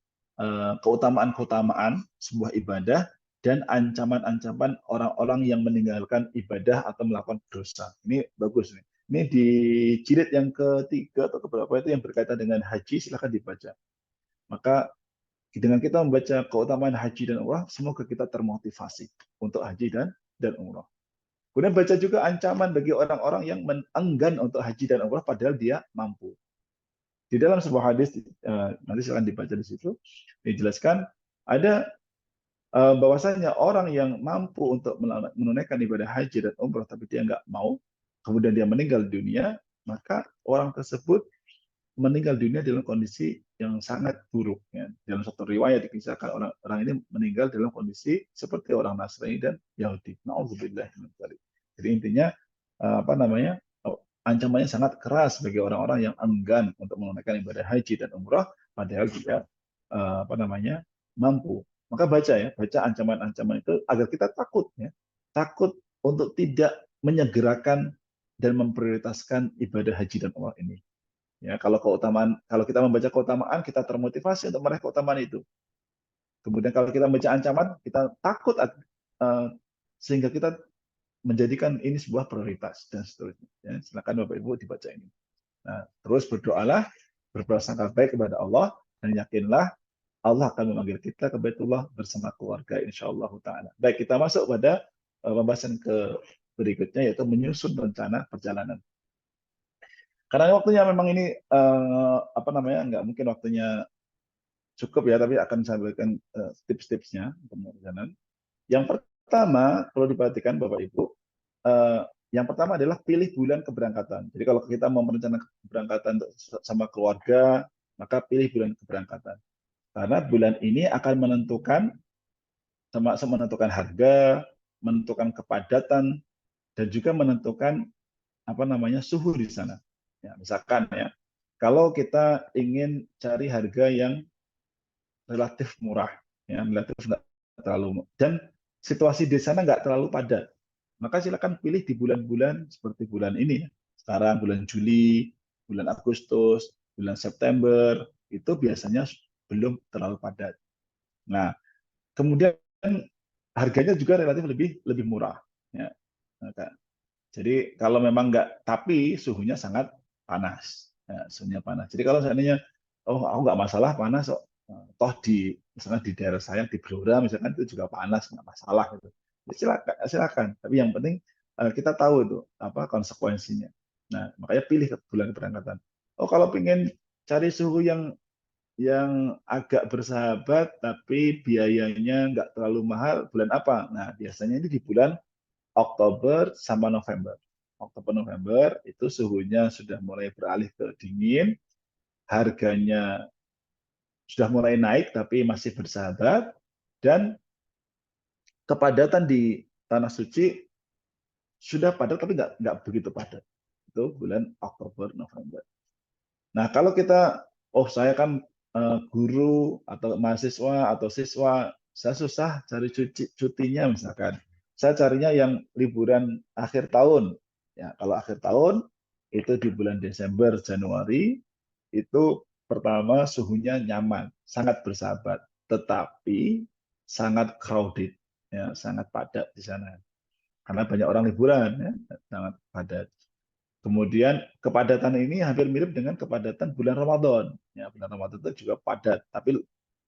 keutamaan-keutamaan sebuah ibadah dan ancaman-ancaman orang-orang yang meninggalkan ibadah atau melakukan dosa. Ini bagus nih. Ini di jilid yang ketiga atau keberapa itu yang berkaitan dengan haji, silakan dibaca. Maka dengan kita membaca keutamaan haji dan umrah, semoga kita termotivasi untuk haji dan umrah. Kemudian baca juga ancaman bagi orang-orang yang enggan untuk haji dan umrah padahal dia mampu. Di dalam sebuah hadis, nanti silakan dibaca di situ, dijelaskan ada bahwasanya orang yang mampu untuk menunaikan ibadah haji dan umrah tapi dia nggak mau, kemudian dia meninggal dunia, maka orang tersebut meninggal dunia dalam kondisi yang sangat buruk. Ya. Dalam satu riwayat dikisahkan orang ini meninggal dalam kondisi seperti orang Nasrani dan Yahudi. Nauzubillah min dzalik. Jadi intinya apa namanya ancamannya sangat keras bagi orang-orang yang enggan untuk menunaikan ibadah haji dan umrah padahal dia apa namanya mampu. Maka baca ya, baca ancaman-ancaman itu agar kita takut ya, takut untuk tidak menyegerakan dan memprioritaskan ibadah haji dan umrah ini. Ya, kalau kita membaca keutamaan, kita termotivasi untuk meraih keutamaan itu. Kemudian kalau kita membaca ancaman, kita takut sehingga kita menjadikan ini sebuah prioritas dan seterusnya. Ya, silakan Bapak Ibu dibaca ini. Nah, terus berdoalah, berprasangka baik kepada Allah dan yakinlah Allah akan memanggil kita ke Baitullah bersama keluarga insyaallah taala. Baik, kita masuk pada pembahasan ke berikutnya yaitu menyusun rencana perjalanan. Karena waktunya memang ini apa namanya nggak mungkin waktunya cukup ya, tapi akan saya berikan tips-tipsnya untuk perjalanan. Yang pertama perlu diperhatikan Bapak Ibu, yang pertama adalah pilih bulan keberangkatan. Jadi kalau kita mau merencanakan keberangkatan sama keluarga, maka pilih bulan keberangkatan. Karena bulan ini akan menentukan menentukan harga, menentukan kepadatan, dan juga menentukan apa namanya suhu di sana. Ya, misalkan ya, kalau kita ingin cari harga yang relatif murah, ya relatif nggak terlalu dan situasi di sana nggak terlalu padat, maka silakan pilih di bulan-bulan seperti bulan ini ya. Sekarang bulan Juli, bulan Agustus, bulan September itu biasanya belum terlalu padat. Nah, kemudian harganya juga relatif lebih lebih murah. Ya. Jadi kalau memang nggak, tapi suhunya sangat panas. Ya, suhunya panas. Jadi kalau seandainya, oh aku nggak masalah panas, oh, toh misalnya di daerah saya di Blora misalkan itu juga panas nggak masalah gitu. Ya, silakan, silakan. Tapi yang penting kita tahu itu apa konsekuensinya. Nah makanya pilih bulan keberangkatan. Oh kalau pengen cari suhu yang agak bersahabat tapi biayanya nggak terlalu mahal, bulan apa? Nah biasanya ini di bulan Oktober sama November. Oktober November itu suhunya sudah mulai beralih ke dingin, harganya sudah mulai naik tapi masih bersahabat, dan kepadatan di tanah suci sudah padat tapi nggak begitu padat. Itu bulan Oktober November. Nah kalau kita, oh saya kan guru atau mahasiswa atau siswa, saya susah cari cutinya misalkan. Saya carinya yang liburan akhir tahun. Ya, kalau akhir tahun itu di bulan Desember, Januari itu pertama suhunya nyaman, sangat bersahabat, tetapi sangat crowded, ya, sangat padat di sana. Karena banyak orang liburan, ya, sangat padat. Kemudian kepadatan ini hampir mirip dengan kepadatan bulan Ramadan. Ya, bulan Ramadan itu juga padat, tapi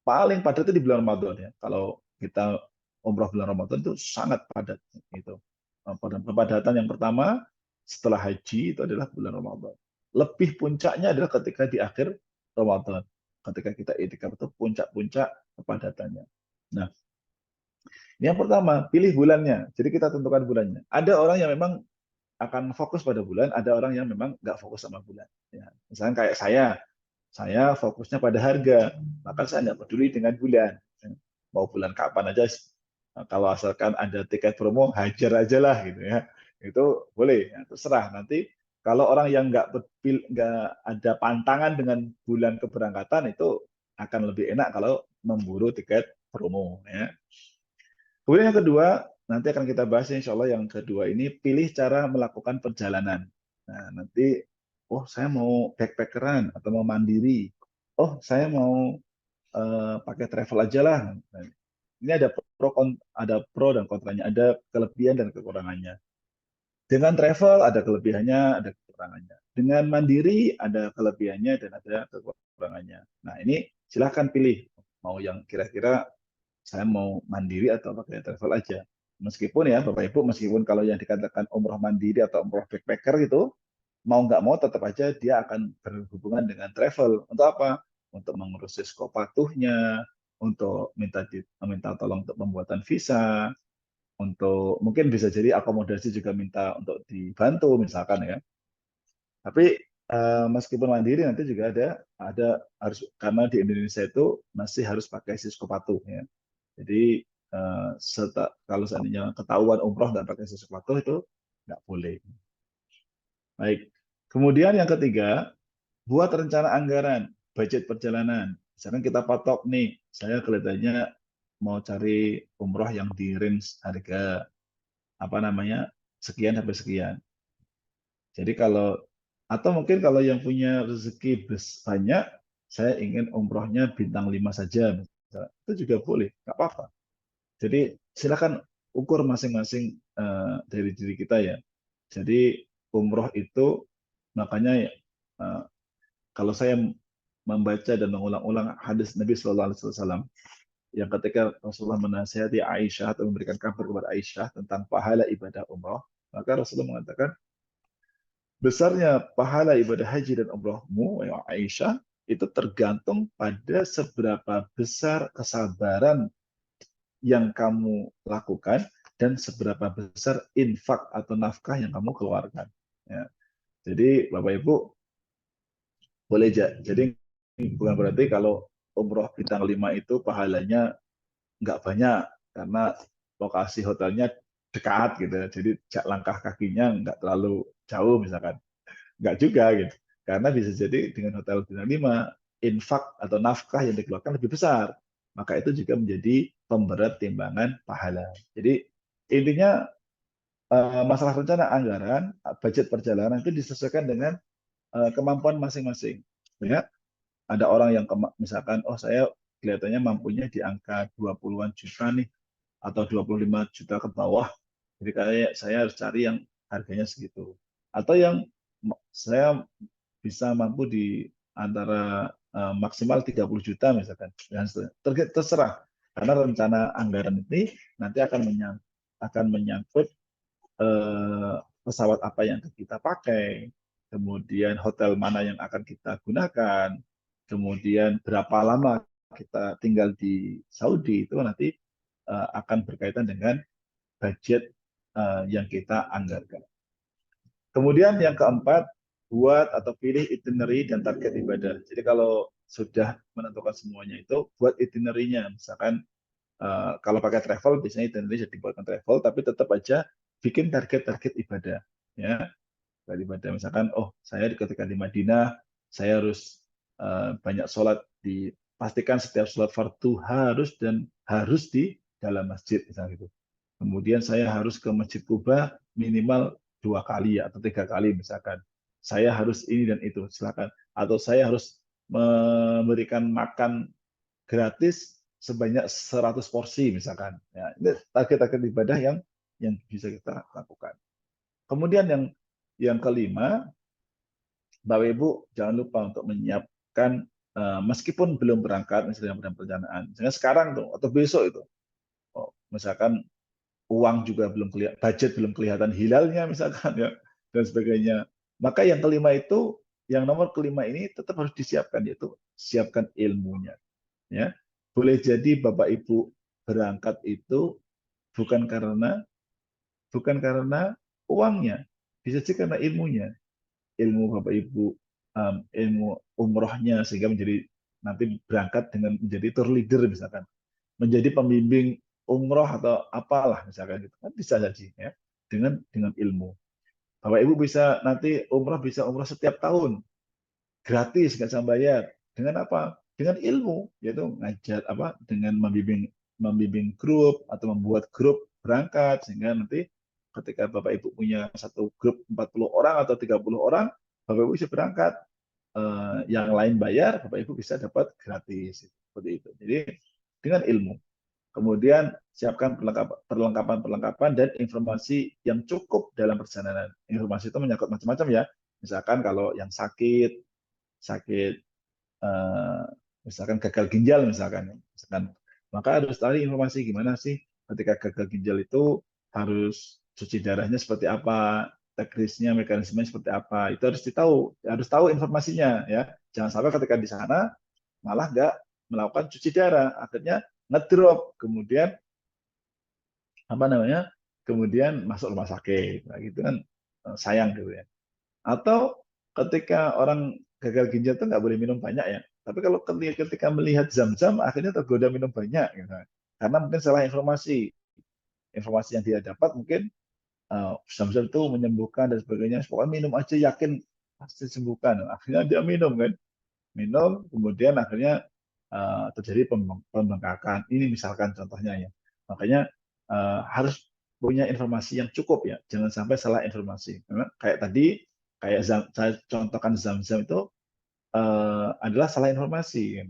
paling padat itu di bulan Ramadan ya. Kalau kita umroh bulan Ramadan itu sangat padat itu. Kepadatan yang pertama setelah haji itu adalah bulan Ramadan. Lebih puncaknya adalah ketika di akhir Ramadan. Ketika kita itikaf itu puncak-puncak kepadatannya. Nah, ini yang pertama, pilih bulannya. Jadi kita tentukan bulannya. Ada orang yang memang akan fokus pada bulan, ada orang yang memang nggak fokus sama bulan. Ya, misalnya kayak saya fokusnya pada harga, maka saya nggak peduli dengan bulan. Mau bulan kapan aja, kalau asalkan ada tiket promo, hajar aja lah gitu ya. Itu boleh, ya, terserah. Nanti kalau orang yang nggak ada pantangan dengan bulan keberangkatan itu akan lebih enak kalau memburu tiket promo. Ya. Kemudian yang kedua, nanti akan kita bahas insya Allah yang kedua ini, pilih cara melakukan perjalanan. Nah, nanti, oh saya mau backpackeran atau mau mandiri. Oh saya mau pakai travel aja lah. Nah, ini ada pro dan kontranya, ada kelebihan dan kekurangannya. Dengan travel ada kelebihannya, ada kekurangannya. Dengan mandiri ada kelebihannya dan ada kekurangannya. Nah ini silahkan pilih mau yang kira-kira saya mau mandiri atau pakai travel aja. Meskipun ya Bapak Ibu, meskipun kalau yang dikatakan umroh mandiri atau umroh backpacker gitu, mau nggak mau tetap aja dia akan berhubungan dengan travel. Untuk apa? Untuk mengurus patuhnya, untuk minta tolong untuk pembuatan visa, untuk mungkin bisa jadi akomodasi juga minta untuk dibantu misalkan ya. Tapi meskipun mandiri nanti juga ada harus, karena di Indonesia itu masih harus pakai Sisko patuh ya. Jadi kalau seandainya ketahuan umroh nggak pakai Sisko patuh itu nggak boleh. Baik. Kemudian yang ketiga, buat rencana anggaran, budget perjalanan. Misalkan kita patok nih, saya kelihatannya mau cari umroh yang di range harga apa namanya sekian sampai sekian. Jadi kalau atau mungkin kalau yang punya rezeki banyak, saya ingin umrohnya bintang 5 saja, misalnya. Itu juga boleh, nggak apa-apa. Jadi silakan ukur masing-masing dari diri kita ya. Jadi umroh itu makanya kalau saya membaca dan mengulang-ulang hadis Nabi Shallallahu Alaihi Wasallam yang ketika Rasulullah menasihati Aisyah atau memberikan kabar kepada Aisyah tentang pahala ibadah umroh, maka Rasulullah mengatakan besarnya pahala ibadah haji dan umrohmu, ya Aisyah, itu tergantung pada seberapa besar kesabaran yang kamu lakukan dan seberapa besar infak atau nafkah yang kamu keluarkan. Ya. Jadi Bapak Ibu boleh jadi bukan berarti kalau umroh bintang 5 itu pahalanya nggak banyak karena lokasi hotelnya dekat gitu. Jadi langkah kakinya nggak terlalu jauh misalkan. Nggak juga gitu. Karena bisa jadi dengan hotel bintang 5 infak atau nafkah yang dikeluarkan lebih besar. Maka itu juga menjadi pemberat timbangan pahala. Jadi intinya masalah rencana anggaran, budget perjalanan itu disesuaikan dengan kemampuan masing-masing. Ya, ada orang yang misalkan, oh saya kelihatannya mampunya di angka 20-an juta nih, atau 25 juta ke bawah. Jadi kayak saya harus cari yang harganya segitu. Atau yang saya bisa mampu di antara maksimal 30 juta misalkan. Terserah. Karena rencana anggaran ini nanti akan menyangkut pesawat apa yang kita pakai, kemudian hotel mana yang akan kita gunakan, kemudian berapa lama kita tinggal di Saudi, itu nanti akan berkaitan dengan budget yang kita anggarkan. Kemudian yang keempat, buat atau pilih itinerary dan target ibadah. Jadi kalau sudah menentukan semuanya itu, buat itinerary-nya. Misalkan kalau pakai travel, biasanya itinerary jadi buatkan travel, tapi tetap aja bikin target-target ibadah. Ya, ibadah misalkan, oh saya ketika di Madinah, saya harus banyak sholat, dipastikan setiap sholat fardu harus di dalam masjid misalnya gitu. Kemudian saya harus ke Masjid Kuba minimal 2 kali atau 3 kali misalkan. Saya harus ini dan itu, silakan. Atau saya harus memberikan makan gratis sebanyak 100 porsi misalkan. Ya, ini target-target ibadah yang bisa kita lakukan. Kemudian yang kelima, Bapak Ibu jangan lupa untuk menyiapkan meskipun belum berangkat misalnya dalam perjalanan, misalnya sekarang tuh atau besok itu, misalkan uang juga belum kelihatan, budget belum kelihatan hilalnya misalkan ya dan sebagainya. Maka yang kelima itu, yang nomor kelima ini tetap harus disiapkan, yaitu siapkan ilmunya. Ya, boleh jadi Bapak Ibu berangkat itu bukan karena uangnya, bisa sih karena ilmunya, ilmu Bapak Ibu, ilmu umrohnya sehingga menjadi nanti berangkat dengan menjadi tour leader misalkan, menjadi pembimbing umroh atau apalah misalkan gitu kan bisa saja ya dengan ilmu. Bapak Ibu bisa nanti umroh setiap tahun gratis nggak usah bayar. Dengan apa? Dengan ilmu, yaitu ngajar apa? Dengan membimbing grup atau membuat grup berangkat sehingga nanti ketika Bapak Ibu punya satu grup 40 orang atau 30 orang, Bapak Ibu bisa berangkat. Yang lain bayar, Bapak Ibu bisa dapat gratis seperti itu. Jadi dengan ilmu. Kemudian siapkan perlengkapan dan informasi yang cukup dalam perjalanan. Informasi itu menyangkut macam-macam ya. Misalkan kalau yang sakit eh, misalkan gagal ginjal misalkan, maka harus tahu informasi gimana sih ketika gagal ginjal itu harus cuci darahnya seperti apa, teknisnya, mekanismenya seperti apa, itu harus tahu informasinya ya. Jangan sampai ketika di sana malah nggak melakukan cuci darah, akhirnya ngedrop, kemudian apa namanya, kemudian masuk rumah sakit, nah, gitu kan sayang gitu ya. Atau ketika orang gagal ginjal itu nggak boleh minum banyak ya. Tapi kalau ketika melihat zam-zam, akhirnya tergoda minum banyak. Gitu. Karena mungkin salah informasi. Informasi yang dia dapat mungkin zam-zam itu menyembuhkan dan sebagainya. Pokoknya minum aja yakin pasti sembuhkan. Akhirnya dia minum kan. Minum, kemudian akhirnya terjadi pembengkakan. Ini misalkan contohnya ya. Makanya harus punya informasi yang cukup ya. Jangan sampai salah informasi. Karena kayak tadi, saya contohkan zam-zam itu adalah salah informasi.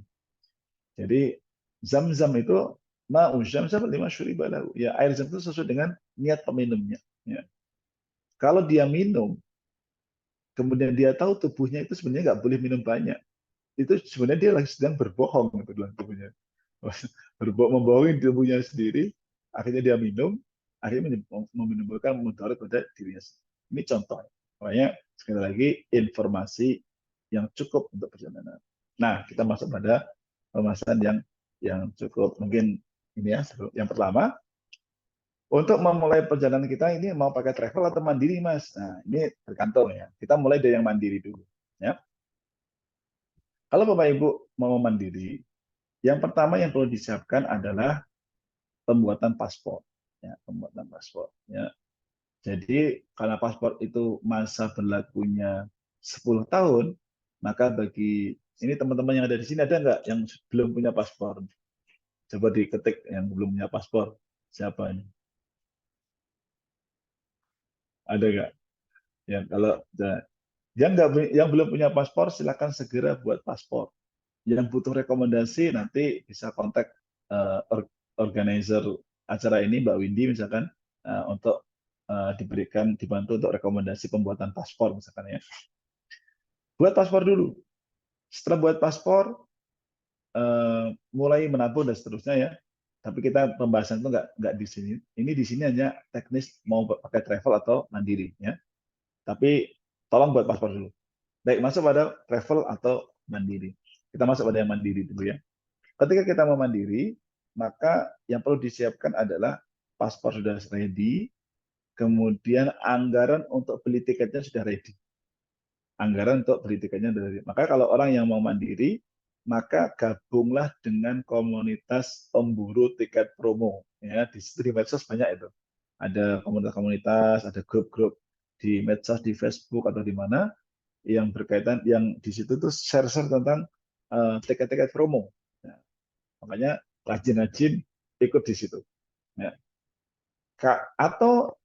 Jadi zam-zam itu ma'u zam-zam lima syuriba lahu. Ya, air zam itu sesuai dengan niat peminumnya. Ya. Kalau dia minum, kemudian dia tahu tubuhnya itu sebenarnya nggak boleh minum banyak, itu sebenarnya dia lagi sedang berbohong gitu dalam tubuhnya. Membohongi tubuhnya sendiri, akhirnya dia minum, akhirnya menimbulkan mudarat pada dirinya sendiri. Ini contoh. Makanya sekali lagi informasi yang cukup untuk perjalanan. Nah, kita masuk pada pembahasan yang cukup mungkin ini ya. Yang pertama, untuk memulai perjalanan kita ini mau pakai travel atau mandiri, Mas? Nah, ini tergantung ya. Kita mulai dari yang mandiri dulu. Ya. Kalau Bapak Ibu mau mandiri, yang pertama yang perlu disiapkan adalah pembuatan paspor. Ya, pembuatan paspor. Ya. Jadi karena paspor itu masa berlakunya 10 tahun, maka bagi ini teman-teman yang ada di sini ada nggak yang belum punya paspor? Coba diketik yang belum punya paspor. Siapa ini? Ada nggak? Ya kalau yang belum punya paspor silakan segera buat paspor. Yang butuh rekomendasi nanti bisa kontak organizer acara ini, Mbak Windy misalkan, untuk dibantu untuk rekomendasi pembuatan paspor misalkan ya. Buat paspor dulu. Setelah buat paspor, mulai menabung dan seterusnya ya. Tapi kita pembahasan itu nggak di sini. Ini di sini hanya teknis mau pakai travel atau mandiri ya. Tapi tolong buat paspor dulu. Baik, masuk pada travel atau mandiri. Kita masuk pada yang mandiri dulu ya. Ketika kita mau mandiri, maka yang perlu disiapkan adalah paspor sudah ready, kemudian anggaran untuk beli tiketnya sudah ready. Anggaran untuk beli tiketnya sudah ready. Maka kalau orang yang mau mandiri, maka gabunglah dengan komunitas pemburu tiket promo. Ya, di medsos banyak itu. Ada komunitas-komunitas, ada grup-grup di medsos, di Facebook atau di mana yang berkaitan, yang di situ tuh share-share tentang tiket-tiket promo. Ya, makanya rajin-rajin ikut di situ. Ya. Atau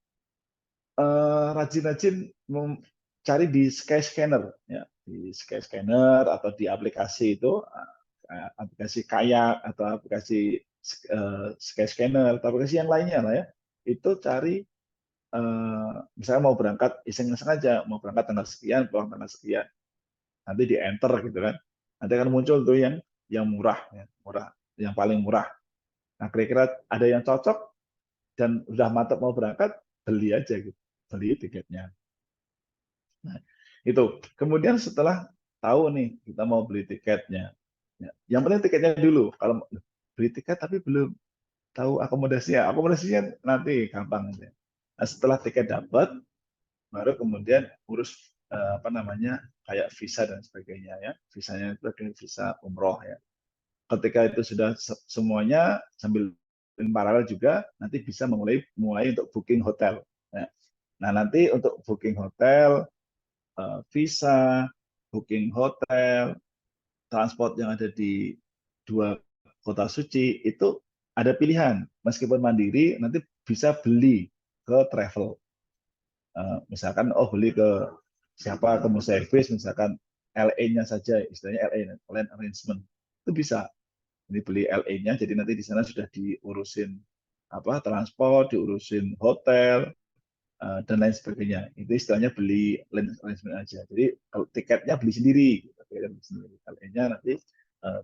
rajin-rajin cari di Skyscanner. Ya. di scanner atau di aplikasi itu, aplikasi Kayak atau aplikasi scanner atau aplikasi yang lainnya lah ya, itu cari misalnya mau berangkat iseng-iseng aja, mau berangkat tanggal sekian, pulang tanggal sekian, nanti di enter gitu kan, nanti akan muncul tuh yang murah, ya, murah, yang paling murah. Nah kira-kira ada yang cocok dan udah mantap mau berangkat, beli aja gitu, beli tiketnya. Nah, itu. Kemudian setelah tahu nih kita mau beli tiketnya, ya, yang penting tiketnya dulu. Kalau beli tiket tapi belum tahu akomodasinya, akomodasinya nanti gampang aja. Nah, setelah tiket dapat, baru kemudian urus apa namanya kayak visa dan sebagainya ya. Visanya itu adalah visa umroh ya. Ketika itu sudah semuanya, sambil paralel juga nanti bisa mulai untuk booking hotel. Ya. Nah nanti untuk booking hotel, visa, booking hotel, transport yang ada di dua kota suci itu ada pilihan. Meskipun mandiri, nanti bisa beli ke travel. Misalkan beli ke siapa, ke Muservice, misalkan LA-nya saja, istilahnya LA, Land Arrangement, itu bisa. Ini beli LA-nya, jadi nanti di sana sudah diurusin transport, diurusin hotel, dan lain sebagainya. Itu istilahnya beli land arrangement aja. Jadi kalau tiketnya beli sendiri, LA-nya nanti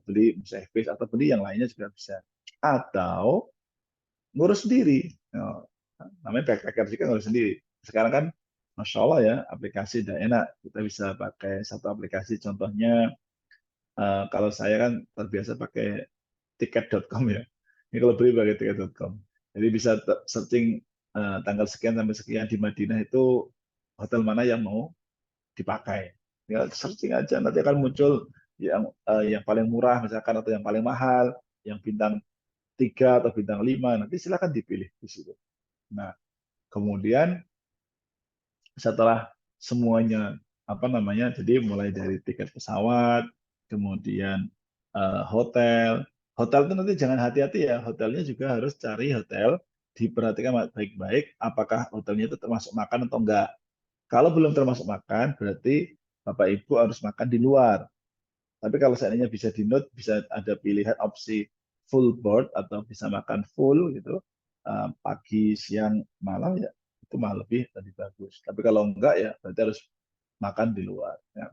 beli service atau beli yang lainnya juga bisa. Atau ngurus sendiri. Namanya backpacker juga ngurus sendiri. Sekarang kan Masya Allah ya, aplikasi udah enak. Kita bisa pakai satu aplikasi, contohnya kalau saya kan terbiasa pakai tiket.com ya. Ini kalau beli pakai tiket.com. Jadi bisa searching tanggal sekian sampai sekian di Madinah itu hotel mana yang mau dipakai. Ya searching aja, nanti akan muncul yang paling murah misalkan atau yang paling mahal, yang bintang 3 atau bintang 5, nanti silakan dipilih di situ. Nah, kemudian setelah semuanya jadi mulai dari tiket pesawat, kemudian hotel. Hotel itu nanti jangan hati-hati ya, hotelnya juga harus cari hotel, diperhatikan baik-baik apakah hotelnya itu termasuk makan atau enggak. Kalau belum termasuk makan, berarti Bapak Ibu harus makan di luar. Tapi kalau seandainya bisa di note, bisa ada pilihan opsi full board atau bisa makan full gitu, pagi, siang, malam ya, itu malah lebih bagus. Tapi kalau enggak ya berarti harus makan di luar. Ya.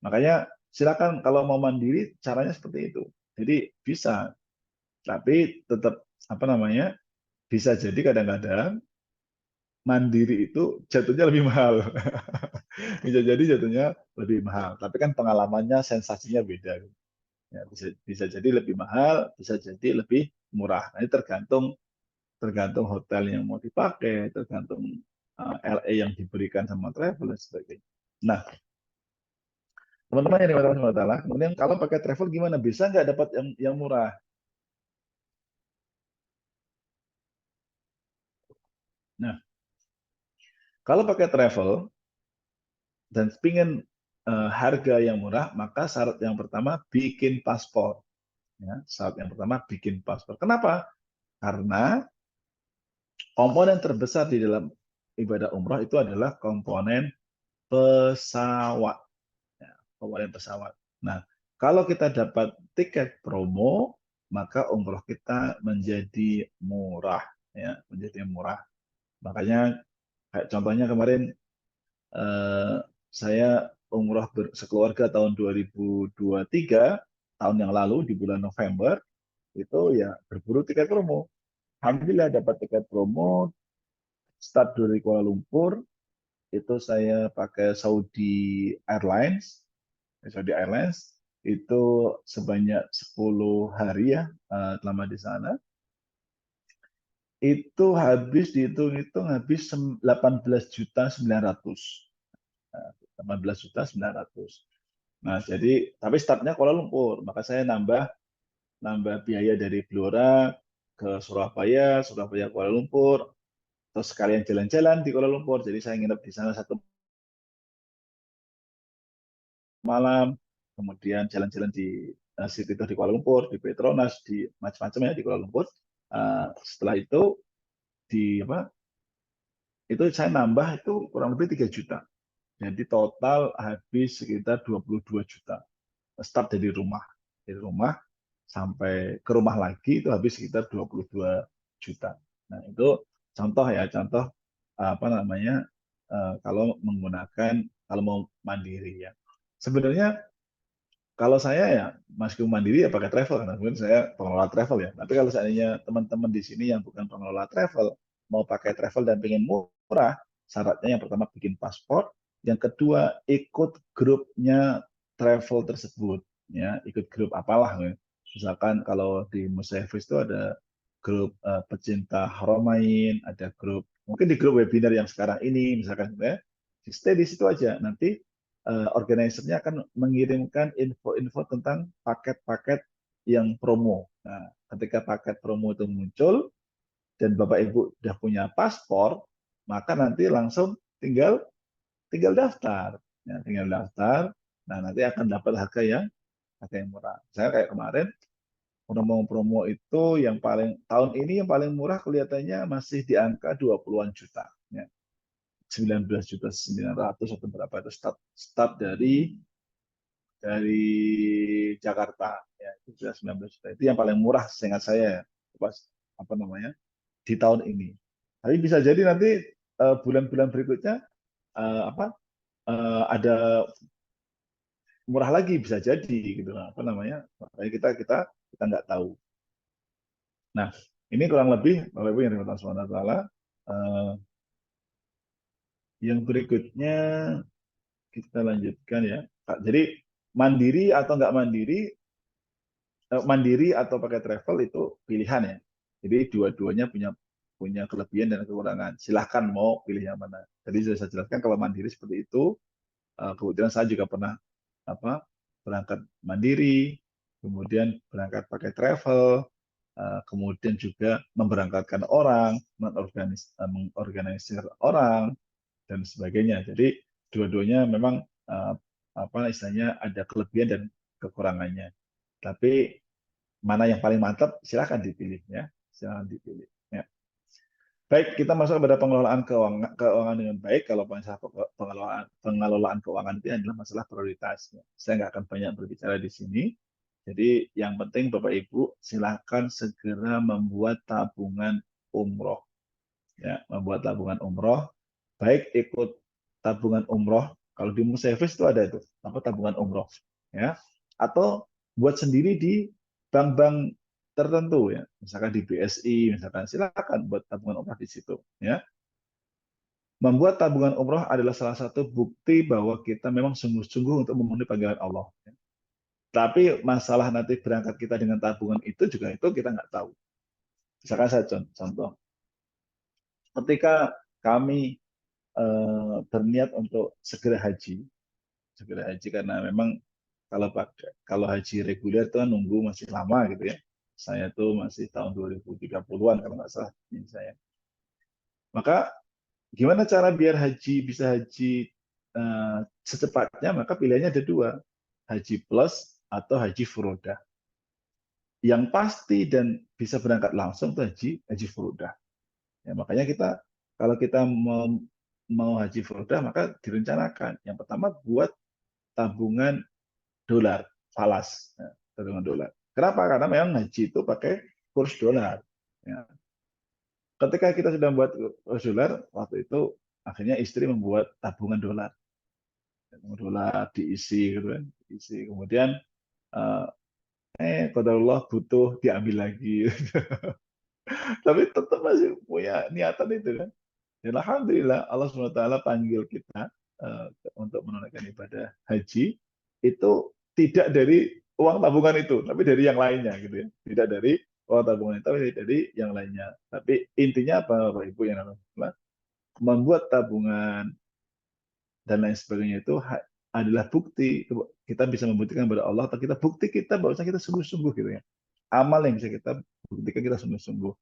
Makanya silakan kalau mau mandiri caranya seperti itu. Jadi bisa, tapi tetap bisa jadi kadang-kadang mandiri itu jatuhnya lebih mahal. Bisa jadi jatuhnya lebih mahal. Tapi kan pengalamannya, sensasinya beda. Ya, bisa jadi lebih mahal, bisa jadi lebih murah. Nah, ini tergantung hotel yang mau dipakai, tergantung LA yang diberikan sama travel dan sebagainya. Nah, teman-teman yang dimana taala, kemudian kalau pakai travel gimana? Bisa nggak dapat yang murah? Nah, kalau pakai travel dan ingin harga yang murah, maka syarat yang pertama bikin paspor. Ya, syarat yang pertama bikin paspor. Kenapa? Karena komponen terbesar di dalam ibadah umroh itu adalah komponen pesawat. Ya, komponen pesawat. Nah, kalau kita dapat tiket promo, maka umroh kita menjadi murah. Ya, menjadi murah. Makanya, kayak contohnya kemarin saya umroh sekeluarga tahun 2023, tahun yang lalu di bulan November, itu ya berburu tiket promo. Alhamdulillah dapat tiket promo, start dari Kuala Lumpur, itu saya pakai Saudi Airlines. Saudi Airlines itu sebanyak 10 hari ya selama di sana. Itu habis dihitung-hitung habis 18.900.000. 18.900.000. Nah, jadi tapi startnya Kuala Lumpur, maka saya nambah biaya dari Blora ke Surabaya, Surabaya Kuala Lumpur, terus sekalian jalan-jalan di Kuala Lumpur. Jadi saya nginep di sana 1 malam, kemudian jalan-jalan di City Tour di Kuala Lumpur, di Petronas, di macam-macam ya di Kuala Lumpur. Setelah itu di apa? Itu saya nambah itu kurang lebih 3 juta. Jadi total habis sekitar 22 juta. Start dari rumah sampai ke rumah lagi itu habis sekitar 22 juta. Nah, itu contoh ya, contoh apa namanya kalau menggunakan kalau mau mandiri ya. Sebenarnya kalau saya ya meskipun mandiri ya pakai travel karena kemudian saya pengelola travel ya. Tapi kalau seandainya teman-teman di sini yang bukan pengelola travel mau pakai travel dan pengen murah, syaratnya yang pertama bikin paspor, yang kedua ikut grupnya travel tersebut ya, ikut grup apalah ya. Misalkan kalau di Musaifis itu ada grup pecinta Haramain, ada grup mungkin di grup webinar yang sekarang ini misalkan ya, stay di situ aja nanti organizer-nya akan mengirimkan info-info tentang paket-paket yang promo. Nah, ketika paket promo itu muncul dan Bapak Ibu sudah punya paspor, maka nanti langsung tinggal tinggal daftar. Ya, tinggal daftar. Nah, nanti akan dapat harga yang murah. Saya kayak kemarin promo-promo itu yang paling tahun ini yang paling murah kelihatannya masih di angka 20-an juta. Ya. 19 juta 900 atau berapa itu start dari Jakarta ya itu sudah 19 juta itu yang paling murah seingat saya ya, pas apa namanya di tahun ini. Tapi bisa jadi nanti bulan-bulan berikutnya apa ada murah lagi bisa jadi gitu apa namanya makanya kita nggak tahu. Nah ini kurang lebih Bapak Ibu yang dirahmati Allah SWT. Yang berikutnya kita lanjutkan ya. Jadi mandiri atau nggak mandiri mandiri atau pakai travel itu pilihan ya. Jadi dua-duanya punya punya kelebihan dan kekurangan. Silahkan mau pilih yang mana. Jadi sudah saya jelaskan kalau mandiri seperti itu. Kebetulan saya juga pernah apa berangkat mandiri, kemudian berangkat pakai travel, kemudian juga memberangkatkan orang, mengorganisir orang dan sebagainya. Jadi dua-duanya memang apa istilahnya ada kelebihan dan kekurangannya. Tapi mana yang paling mantap silakan dipilih ya silakan dipilih ya. Baik kita masuk kepada pengelolaan keuangan dengan baik. Kalau masalah pengelolaan keuangan itu adalah masalah prioritas ya. Saya nggak akan banyak berbicara di sini, jadi yang penting Bapak Ibu silakan segera membuat tabungan umroh ya, membuat tabungan umroh baik ikut tabungan umroh kalau di Musaifis itu ada itu apa tabungan umroh ya, atau buat sendiri di bank-bank tertentu ya, misalkan di BSI misalkan silakan buat tabungan umroh di situ ya. Membuat tabungan umroh adalah salah satu bukti bahwa kita memang sungguh-sungguh untuk memenuhi panggilan Allah ya. Tapi masalah nanti berangkat kita dengan tabungan itu juga itu kita nggak tahu. Misalkan saya contoh ketika kami berniat untuk segera haji karena memang kalau haji reguler itu kan nunggu masih lama gitu ya. Saya tuh masih tahun 2030-an kalau nggak salah ini saya. Maka gimana cara biar bisa haji secepatnya? Maka pilihannya ada dua, haji plus atau haji furoda. Yang pasti dan bisa berangkat langsung tuh haji furoda. Ya, makanya kalau kita mau haji furoda maka direncanakan. Yang pertama buat tabungan dolar, falas, ya, tabungan dolar. Kenapa? Karena memang haji itu pakai kurs dolar. Ya. Ketika kita sudah membuat kurs dolar, waktu itu akhirnya istri membuat tabungan dolar. Tabungan dolar diisi, gitu kan, diisi. Kemudian qadarullah butuh diambil lagi. Tapi tetap masih punya niatan itu kan. Dan alhamdulillah Allah SWT panggil kita untuk menunaikan ibadah haji itu tidak dari uang tabungan itu, tapi dari yang lainnya gitu ya. Tidak dari uang tabungan itu, tapi dari yang lainnya. Tapi intinya apa Bapak Ibu yang alhamdulillah membuat tabungan dan lain sebagainya itu adalah bukti kita bisa membuktikan kepada Allah atau kita bahwa kita sungguh-sungguh gitu ya. Amal yang bisa kita buktikan kita sungguh-sungguh.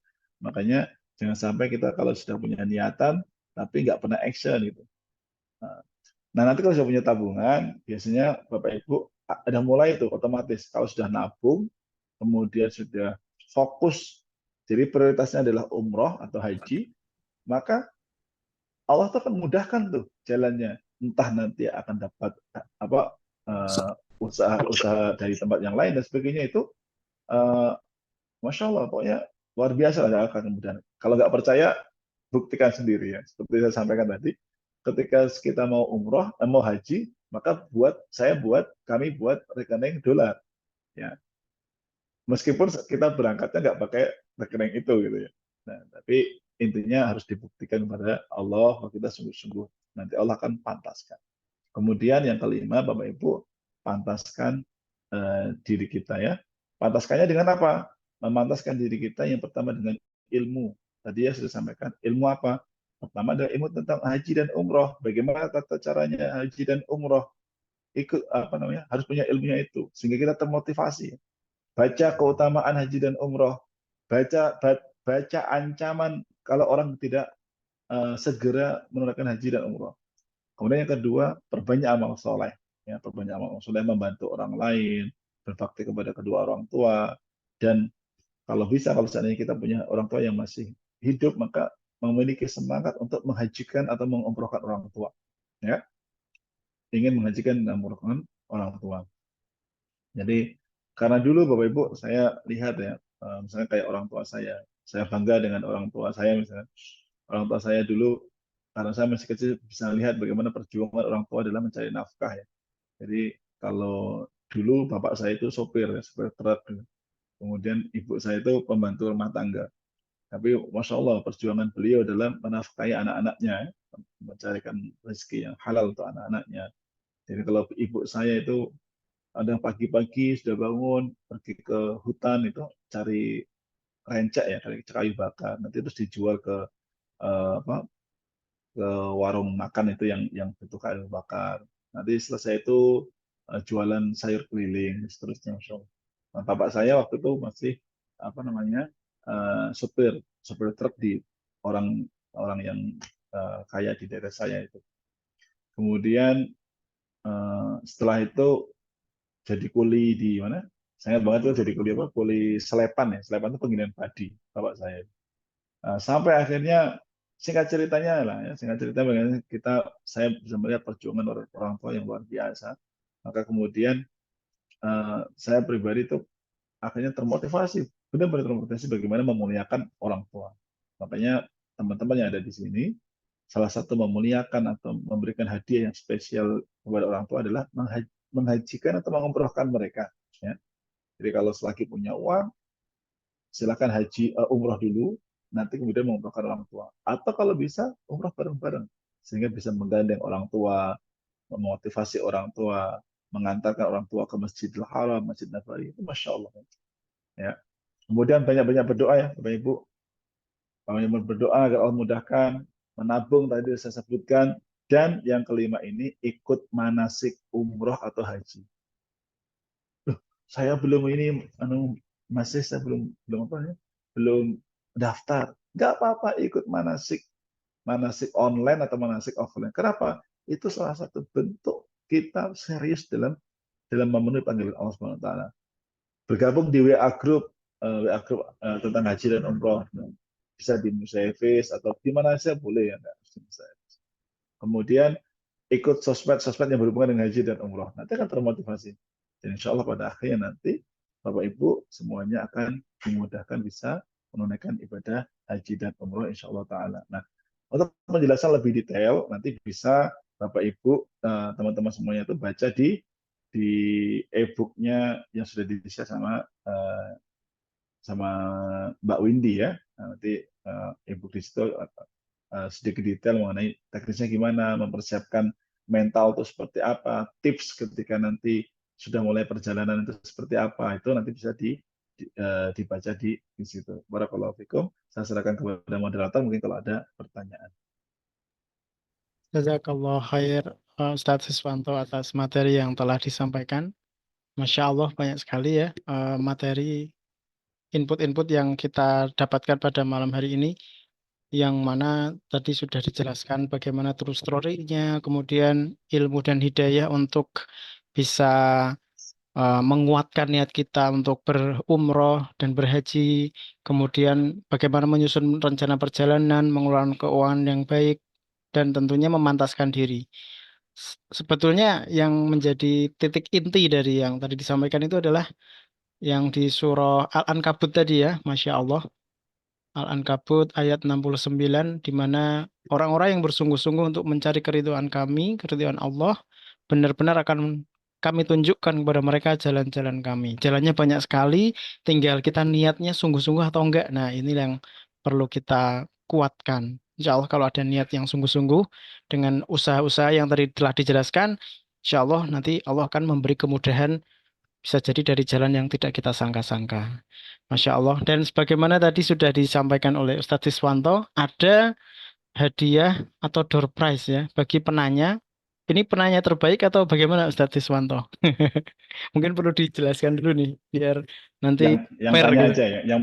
Makanya jangan sampai kita kalau sudah punya niatan tapi nggak pernah action gitu. Nah nanti kalau sudah punya tabungan, biasanya Bapak Ibu ada mulai itu otomatis. Kalau sudah nabung, kemudian sudah fokus, jadi prioritasnya adalah umroh atau haji, maka Allah tuh akan mudahkan tuh jalannya. entah nanti akan dapat apa usaha-usaha dari tempat yang lain dan sebagainya itu eh, Masya Allah, pokoknya luar biasa lah akan kemudian. Kalau nggak percaya, buktikan sendiri ya. Seperti saya sampaikan tadi, ketika kita mau umroh, mau haji, maka kami buat rekening dolar. Ya, meskipun kita berangkatnya nggak pakai rekening itu gitu ya. Nah, tapi intinya harus dibuktikan kepada Allah bahwa kita sungguh-sungguh. Nanti Allah akan pantaskan. Kemudian yang kelima, Bapak Ibu, pantaskan diri kita ya. Pantaskannya dengan apa? Memantaskan diri kita yang pertama dengan ilmu. Tadi ya sudah sampaikan, ilmu apa? Pertama adalah ilmu tentang haji dan umroh. Bagaimana tata caranya haji dan umroh? Ikut apa namanya? Harus punya ilmunya itu sehingga kita termotivasi. Baca keutamaan haji dan umroh. Baca ancaman kalau orang tidak segera menunaikan haji dan umroh. Kemudian yang kedua, perbanyak amal soleh. Ya, perbanyak amal soleh, membantu orang lain, berbakti kepada kedua orang tua, dan kalau bisa, kalau seandainya kita punya orang tua yang masih hidup, maka memiliki semangat untuk menghajikan atau mengumrohkan orang tua. Ya, ingin menghajikan dan mengumrohkan orang tua. Jadi, karena dulu Bapak Ibu, saya lihat ya, misalnya kayak orang tua saya bangga dengan orang tua saya misalnya. Orang tua saya dulu, karena saya masih kecil, bisa lihat bagaimana perjuangan orang tua dalam mencari nafkah ya. Jadi kalau dulu bapak saya itu sopir, ya, sopir truk. Kemudian ibu saya itu pembantu rumah tangga. Tapi Masya Allah perjuangan beliau dalam menafkahi anak-anaknya, ya, mencarikan rezeki yang halal untuk anak-anaknya. Jadi kalau ibu saya itu ada pagi-pagi sudah bangun, pergi ke hutan itu cari rencek ya, cari kayu bakar. Nanti terus dijual apa, ke warung makan itu yang butuh kayu bakar. Nanti selesai itu jualan sayur keliling, seterusnya. Masya Allah. Nah, bapak saya waktu itu masih apa namanya sopir truk di orang orang yang kaya di daerah saya itu. Kemudian setelah itu jadi kuli di mana? Saya banget tuh jadi kuli apa? Kuli selepan ya. Selepan itu penggilingan padi bapak saya. Sampai akhirnya singkat ceritanya lah ya, singkat cerita bagaimana saya bisa melihat perjuangan orang tua yang luar biasa. Maka kemudian saya pribadi itu akhirnya termotivasi, benar-benar termotivasi bagaimana memuliakan orang tua. Makanya teman-teman yang ada di sini, salah satu memuliakan atau memberikan hadiah yang spesial kepada orang tua adalah menghajikan atau mengumrohkan mereka. Ya. Jadi kalau selagi punya uang, silakan haji umroh dulu, nanti kemudian mengumrohkan orang tua. Atau kalau bisa umroh bareng-bareng, sehingga bisa menggandeng orang tua, memotivasi orang tua, mengantarkan orang tua ke Masjidil Haram, Masjid Nabawi, itu Masya Allah. Ya. Kemudian banyak-banyak berdoa ya, Bapak Ibu. Banyak berdoa agar Allah mudahkan, menabung tadi saya sebutkan, dan yang kelima ini ikut manasik umroh atau haji. Saya belum ini masih saya belum belum apa ya belum daftar, nggak apa-apa ikut manasik manasik online atau manasik offline. Kenapa? Itu salah satu bentuk kita serius dalam memenuhi panggilan Allah Subhanahu Wa Taala. Bergabung di WA group tentang haji dan umroh, bisa di Musaifis atau di mana saja boleh ya, nggak harus di Musaifis. Kemudian ikut sosmed yang berhubungan dengan haji dan umroh. Nanti akan termotivasi. Dan insya Allah pada akhirnya nanti Bapak Ibu semuanya akan dimudahkan bisa menunaikan ibadah haji dan umroh insya Allah Ta'ala. Nah, untuk penjelasan lebih detail nanti bisa Bapak Ibu teman-teman semuanya itu baca di e-booknya yang sudah di-share sama Mbak Windy ya. Nanti e-book di situ sedikit detail mengenai teknisnya gimana, mempersiapkan mental itu seperti apa, tips ketika nanti sudah mulai perjalanan itu seperti apa, itu nanti bisa dibaca di situ. Barakallahu fikum. Saya serahkan kepada moderator mungkin kalau ada pertanyaan. Jazakallah khair Ustadz Siswanto atas materi yang telah disampaikan. Masya Allah banyak sekali ya materi input-input yang kita dapatkan pada malam hari ini, yang mana tadi sudah dijelaskan bagaimana true story-nya, kemudian ilmu dan hidayah untuk bisa menguatkan niat kita untuk berumroh dan berhaji, kemudian bagaimana menyusun rencana perjalanan, mengelola keuangan yang baik, dan tentunya memantaskan diri. Sebetulnya yang menjadi titik inti dari yang tadi disampaikan itu adalah yang di surah Al-Ankabut tadi ya, Masya Allah. Al-Ankabut ayat 69, di mana orang-orang yang bersungguh-sungguh untuk mencari keridhaan kami, keridhaan Allah, benar-benar akan kami tunjukkan kepada mereka jalan-jalan kami. Jalannya banyak sekali, tinggal kita niatnya sungguh-sungguh atau enggak. Nah, ini yang perlu kita kuatkan. Insya Allah kalau ada niat yang sungguh-sungguh dengan usaha-usaha yang tadi telah dijelaskan, insya Allah nanti Allah akan memberi kemudahan bisa jadi dari jalan yang tidak kita sangka-sangka. Masya Allah. Dan sebagaimana tadi sudah disampaikan oleh Ustadz Iswanto, ada hadiah atau door prize ya bagi penanya. Ini penanya terbaik atau bagaimana Ustadz Iswanto? Mungkin perlu dijelaskan dulu nih, biar nanti Yang fair tanya gitu. aja ya, yang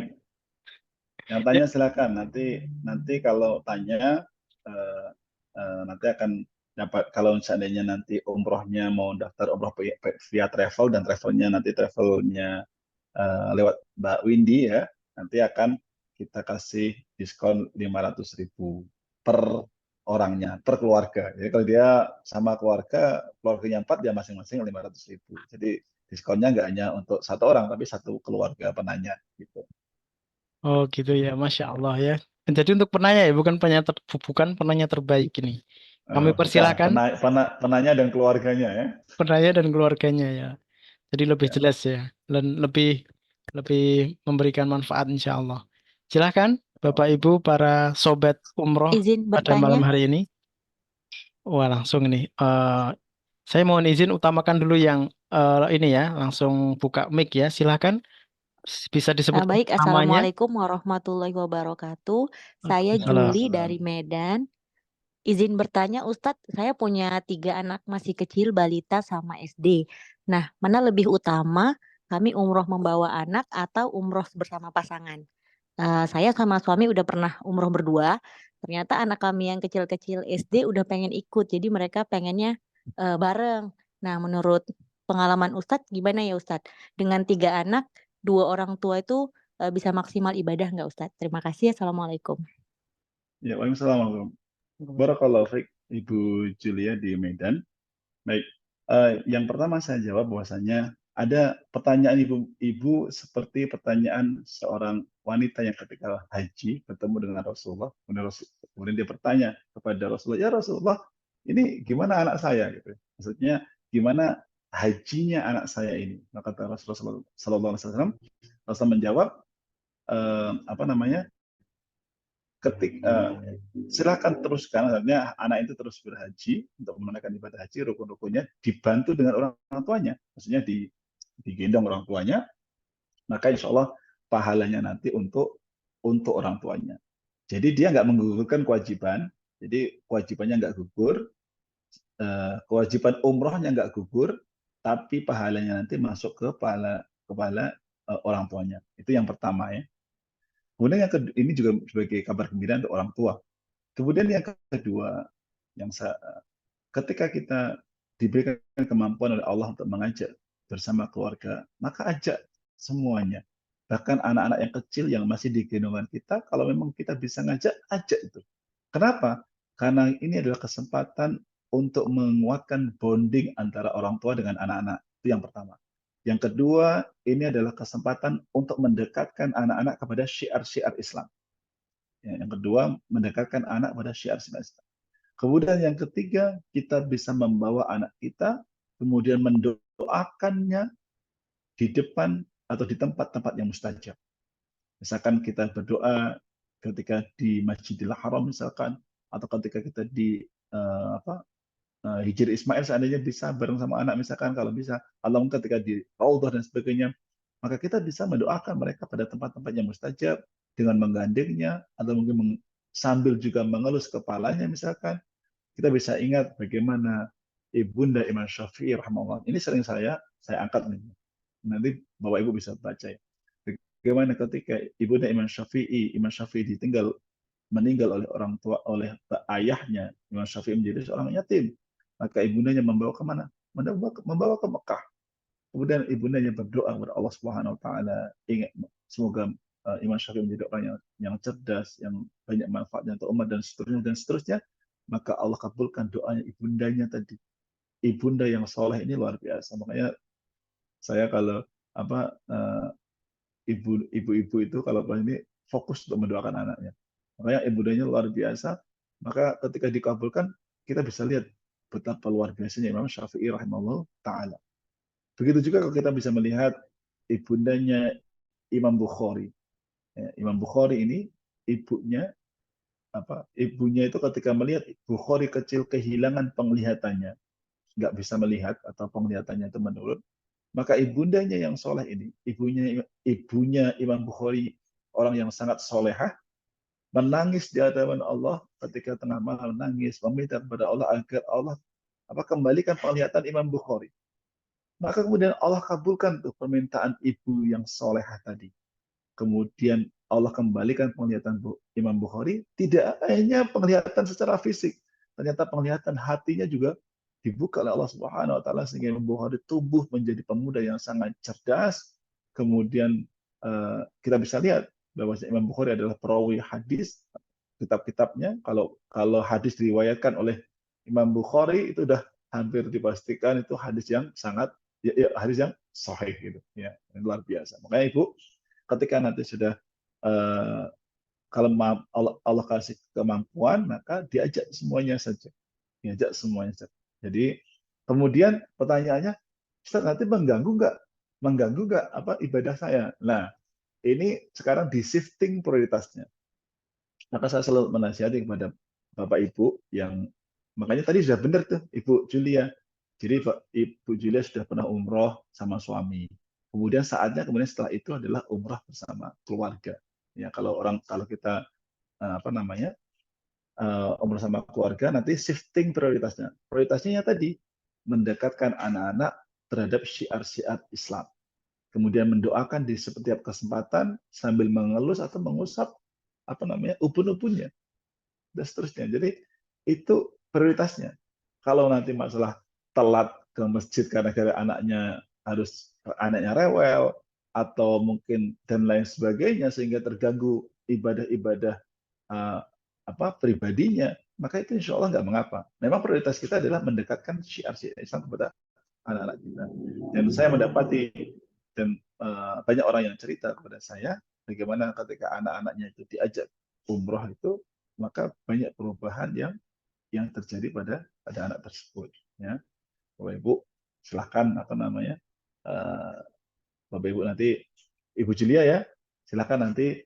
Ya, tanya silakan. Nanti kalau tanya eh, nanti akan dapat, kalau seandainya nanti umrohnya mau daftar umroh via travel dan travelnya lewat Mbak Windy ya, nanti akan kita kasih diskon 500.000 per orangnya, per keluarga. Jadi kalau dia sama keluarganya 4, dia masing-masing 500.000. Jadi diskonnya nggak hanya untuk satu orang, tapi satu keluarga penanya gitu. oh gitu ya, Masya Allah ya. Jadi untuk penanya ya, bukan penanya terbaik ini. Kami Bukan, persilakan penanya dan keluarganya ya. penanya dan keluarganya ya. Jadi lebih Ya. jelas ya, dan lebih lebih memberikan manfaat insya Allah. Silahkan Bapak Ibu para sobat umroh Izin pada bertanya. malam hari ini. Wah langsung nih, saya mohon izin utamakan dulu yang ini ya, langsung buka mic ya. Silahkan bisa disebutkan Baik, namanya. Assalamualaikum warahmatullahi wabarakatuh. Saya Waalaikumsalam. Juli Waalaikumsalam. dari Medan. Izin bertanya, Ustadz, saya punya 3 anak masih kecil, balita sama SD. Nah, mana lebih utama kami umroh membawa anak atau umroh bersama pasangan? Saya sama suami udah pernah umroh berdua. Ternyata anak kami yang kecil-kecil SD udah pengen ikut, jadi mereka pengennya bareng. Nah, menurut pengalaman Ustadz, gimana ya Ustadz? Dengan 3 anak, 2 orang tua itu bisa maksimal ibadah nggak Ustadz? Terima kasih. Assalamualaikum. Ya, waalaikumsalam. Barakallahu fiik, Ibu Julia di Medan. Baik, yang pertama saya jawab bahwasanya ada pertanyaan ibu-ibu seperti pertanyaan seorang wanita yang ketika haji bertemu dengan Rasulullah, kemudian dia bertanya kepada Rasulullah, ya Rasulullah, ini gimana anak saya gitu. Maksudnya gimana hajinya anak saya ini? Maka kata Rasulullah Sallallahu Alaihi Wasallam, Rasul menjawab, apa namanya? Silakan teruskan, artinya anak itu terus berhaji untuk menunaikan ibadah haji, rukun-rukunnya dibantu dengan orang tuanya, maksudnya digendong orang tuanya, maka insya Allah pahalanya nanti untuk orang tuanya. Jadi dia nggak menggugurkan kewajiban, jadi kewajibannya nggak gugur, kewajiban umrohnya nggak gugur, tapi pahalanya nanti masuk ke kepala orang tuanya. Itu yang pertama ya. Kemudian ini juga sebagai kabar gembira untuk orang tua. Kemudian yang kedua, yang ketika kita diberikan kemampuan oleh Allah untuk mengajak bersama keluarga, maka ajak semuanya. Bahkan anak-anak yang kecil yang masih di gendongan kita, kalau memang kita bisa ngajak, ajak itu. Kenapa? Karena ini adalah kesempatan untuk menguatkan bonding antara orang tua dengan anak-anak. Itu yang pertama. Yang kedua, ini adalah kesempatan untuk mendekatkan anak-anak kepada syiar-syiar Islam. Yang kedua, mendekatkan anak pada syiar-syiar Islam. Kemudian yang ketiga, kita bisa membawa anak kita, kemudian mendoakannya di depan atau di tempat-tempat yang mustajab. Misalkan kita berdoa ketika di Masjidil Haram misalkan, atau ketika kita di Hijri Ismail seandainya bisa bareng sama anak misalkan, kalau bisa, Allah ketika di Raudhah dan sebagainya, maka kita bisa mendoakan mereka pada tempat-tempat yang mustajab dengan menggandengnya, atau mungkin sambil juga mengelus kepalanya misalkan. Kita bisa ingat bagaimana Ibunda Imam Syafi'i rahimahullah. Ini sering saya angkat nih. Nanti Bapak Ibu bisa baca ya. Bagaimana ketika Ibunda Imam Syafi'i meninggal oleh orang tua, oleh ayahnya. Imam Syafi'i menjadi seorang yatim. Maka ibundanya membawa kemana? Membawa ke Mekah. Kemudian ibundanya berdoa kepada Allah Subhanahu Wa Taala, ingat semoga Imam Syafi'i menjadi orang yang cerdas, yang banyak manfaatnya untuk umat dan seterusnya dan seterusnya. Maka Allah kabulkan doanya ibundanya tadi. ibunda yang soleh ini luar biasa. Makanya saya kalau ibu-ibu itu kalau ini fokus untuk mendoakan anaknya. Makanya ibundanya luar biasa. Maka ketika dikabulkan, kita bisa lihat betapa luar biasanya Imam Syafi'i rahimahullah ta'ala. Begitu juga kalau kita bisa melihat ibundanya Imam Bukhari. Ya, Imam Bukhari ini ibunya ibunya itu ketika melihat Bukhari kecil kehilangan penglihatannya, nggak bisa melihat atau penglihatannya itu menurun, maka ibundanya yang soleh ini, ibunya Imam Bukhari, orang yang sangat solehah, menangis di hadapan Allah ketika tengah malam, menangis meminta kepada Allah agar Allah kembalikan penglihatan Imam Bukhari. Maka kemudian Allah kabulkan tuh permintaan ibu yang solehah tadi. Kemudian Allah kembalikan penglihatan Imam Bukhari, tidak hanya penglihatan secara fisik, ternyata penglihatan hatinya juga dibuka oleh Allah Subhanahu wa taala sehingga Imam Bukhari tumbuh menjadi pemuda yang sangat cerdas. Kemudian kita bisa lihat bahwa Imam Bukhari adalah perawi hadis, kitab-kitabnya kalau hadis diriwayatkan oleh Imam Bukhari itu sudah hampir dipastikan itu hadis yang sangat hadis yang sahih gitu ya, luar biasa. Makanya Ibu, ketika nanti sudah kalau Allah kasih kemampuan, maka diajak semuanya saja. Diajak semuanya saja. Jadi kemudian pertanyaannya, Ustaz, nanti mengganggu nggak ibadah saya? Nah, ini sekarang di shifting prioritasnya. Maka saya selalu menasihati kepada Bapak Ibu yang makanya tadi sudah benar tuh Ibu Julia. Jadi Ibu Julia sudah pernah umroh sama suami. Kemudian kemudian setelah itu adalah umrah bersama keluarga. Ya kalau kita umrah sama keluarga, nanti shifting prioritasnya. Prioritasnya tadi mendekatkan anak-anak terhadap syiar-syiar Islam. Kemudian mendoakan di setiap kesempatan sambil mengelus atau mengusap ubun-ubunnya dan seterusnya. Jadi itu prioritasnya. Kalau nanti masalah telat ke masjid karena anaknya rewel atau mungkin dan lain sebagainya sehingga terganggu ibadah-ibadah pribadinya, maka itu insya Allah nggak mengapa. Memang prioritas kita adalah mendekatkan syiar-syiar Islam kepada anak-anak kita. Dan saya mendapati dan banyak orang yang cerita kepada saya bagaimana ketika anak-anaknya itu diajak umroh itu, maka banyak perubahan yang terjadi pada anak tersebut. Ya, Bapak Ibu silakan Bapak Ibu nanti Ibu Julia ya, silakan nanti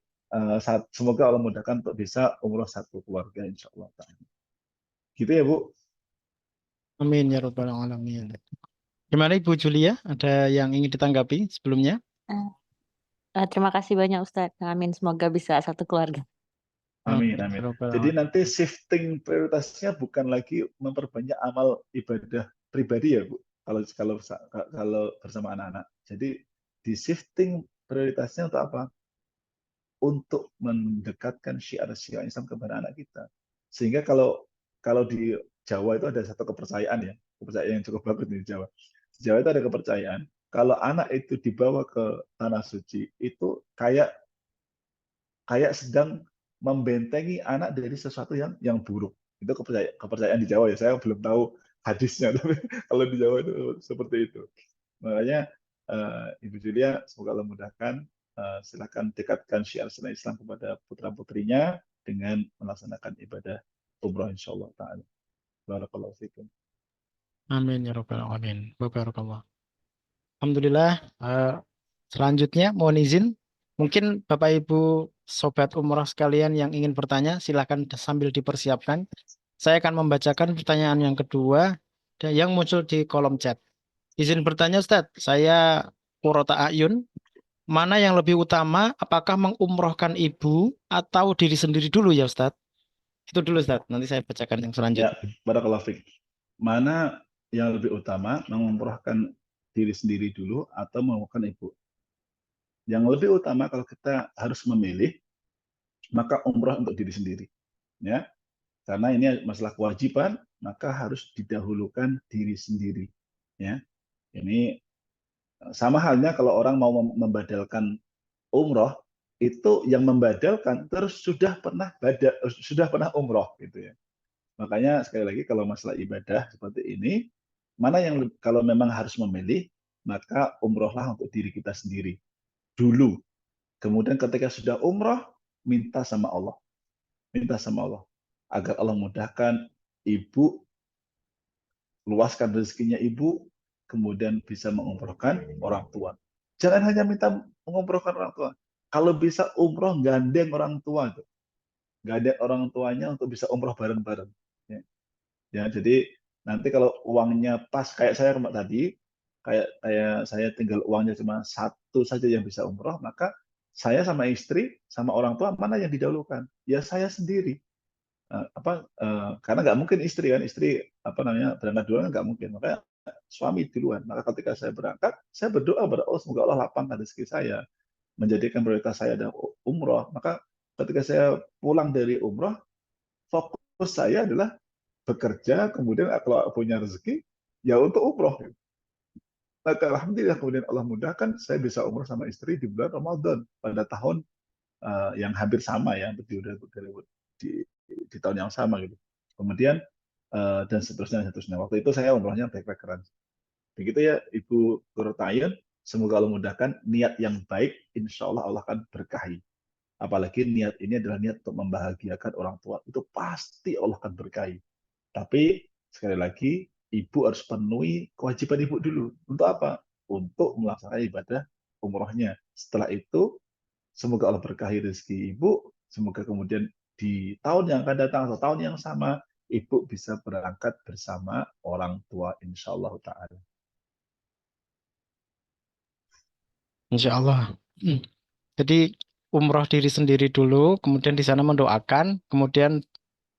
semoga Allah mudahkan untuk bisa umroh satu keluarga insya Allah. Gitu ya Bu. Amin ya rabbal alamin. Gimana Ibu Julia? Ada yang ingin ditanggapi sebelumnya? Terima kasih banyak Ustadz. Amin. Semoga bisa satu keluarga. Amin, Amin amin. ya rabbal Jadi alamin. nanti shifting prioritasnya bukan lagi memperbanyak amal ibadah pribadi ya Bu. Kalau bersama anak-anak. Jadi di shifting prioritasnya untuk apa? Untuk mendekatkan syiar-syiar Islam kepada anak kita. Sehingga kalau di Jawa itu ada satu kepercayaan ya, kepercayaan yang cukup bagus di Jawa. Di Jawa itu ada kepercayaan kalau anak itu dibawa ke tanah suci itu kayak sedang membentengi anak dari sesuatu yang buruk. Itu kepercayaan di Jawa ya. Saya belum tahu hadisnya, tapi kalau di Jawa itu seperti itu. Makanya Ibu Julia, semoga Allah mudahkan. Silakan dekatkan syiar Islam kepada putra-putrinya dengan melaksanakan ibadah umroh insyaallah ta'ala. Barakallahu fikum. Amin ya rabbal alamin. Barakallah. Alhamdulillah. Selanjutnya mohon izin, mungkin Bapak Ibu sobat umrah sekalian yang ingin bertanya, silakan sambil dipersiapkan. Saya akan membacakan pertanyaan yang kedua yang muncul di kolom chat. Izin bertanya Ustadz, saya Qurrata Ayun. Mana yang lebih utama, apakah mengumrohkan ibu atau diri sendiri dulu ya Ustadz? Itu dulu Ustadz, nanti saya bacakan yang selanjutnya. Ya, barakallahu fiik. Mana yang lebih utama, mengumrohkan diri sendiri dulu atau mengumrohkan ibu? Yang lebih utama kalau kita harus memilih, maka umroh untuk diri sendiri. Ya, karena ini masalah kewajiban, maka harus didahulukan diri sendiri. Ya, ini sama halnya kalau orang mau membadalkan umroh, itu yang membadalkan terus sudah pernah umroh gitu ya. Makanya sekali lagi kalau masalah ibadah seperti ini, mana yang kalau memang harus memilih, maka umrohlah untuk diri kita sendiri dulu. Kemudian ketika sudah umroh, minta sama Allah. Minta sama Allah. Agar Allah mudahkan ibu, luaskan rezekinya ibu, kemudian bisa mengumrohkan orang tua. Jangan hanya minta mengumrohkan orang tua. Kalau bisa umroh, gandeng orang tua. Tuh. Gandeng orang tuanya untuk bisa umroh bareng-bareng. Ya, jadi nanti kalau uangnya pas, kayak saya tadi, kayak saya tinggal uangnya cuma satu saja yang bisa umroh, maka saya sama istri sama orang tua mana yang didahulukan? Ya saya sendiri. Karena nggak mungkin istri kan, istri berangkat duluan nggak mungkin, makanya suami duluan. Maka ketika saya berangkat, saya berdoa kepada Allah semoga Allah lapangkan rezeki saya, menjadikan prioritas saya adalah umroh. Maka ketika saya pulang dari umroh, fokus saya adalah bekerja, kemudian kalau punya rezeki, ya untuk umroh. Maka alhamdulillah kemudian Allah mudahkan, saya bisa umroh sama istri di bulan Ramadan pada tahun yang hampir sama ya, di tahun yang sama gitu. Kemudian dan seterusnya. Waktu itu saya umrohnya backpackeran. Begitu ya Ibu Kurtayan, semoga Allah mudahkan niat yang baik, insya Allah Allah akan berkahi. Apalagi niat ini adalah niat untuk membahagiakan orang tua, itu pasti Allah akan berkahi. Tapi sekali lagi, ibu harus penuhi kewajiban ibu dulu. Untuk apa? Untuk melaksanakan ibadah umrohnya. Setelah itu, semoga Allah berkahi rezeki ibu. Semoga kemudian di tahun yang akan datang atau tahun yang sama, ibu bisa berangkat bersama orang tua, insya Allah Ta'ala. Insya Allah. Jadi umroh diri sendiri dulu, kemudian di sana mendoakan, kemudian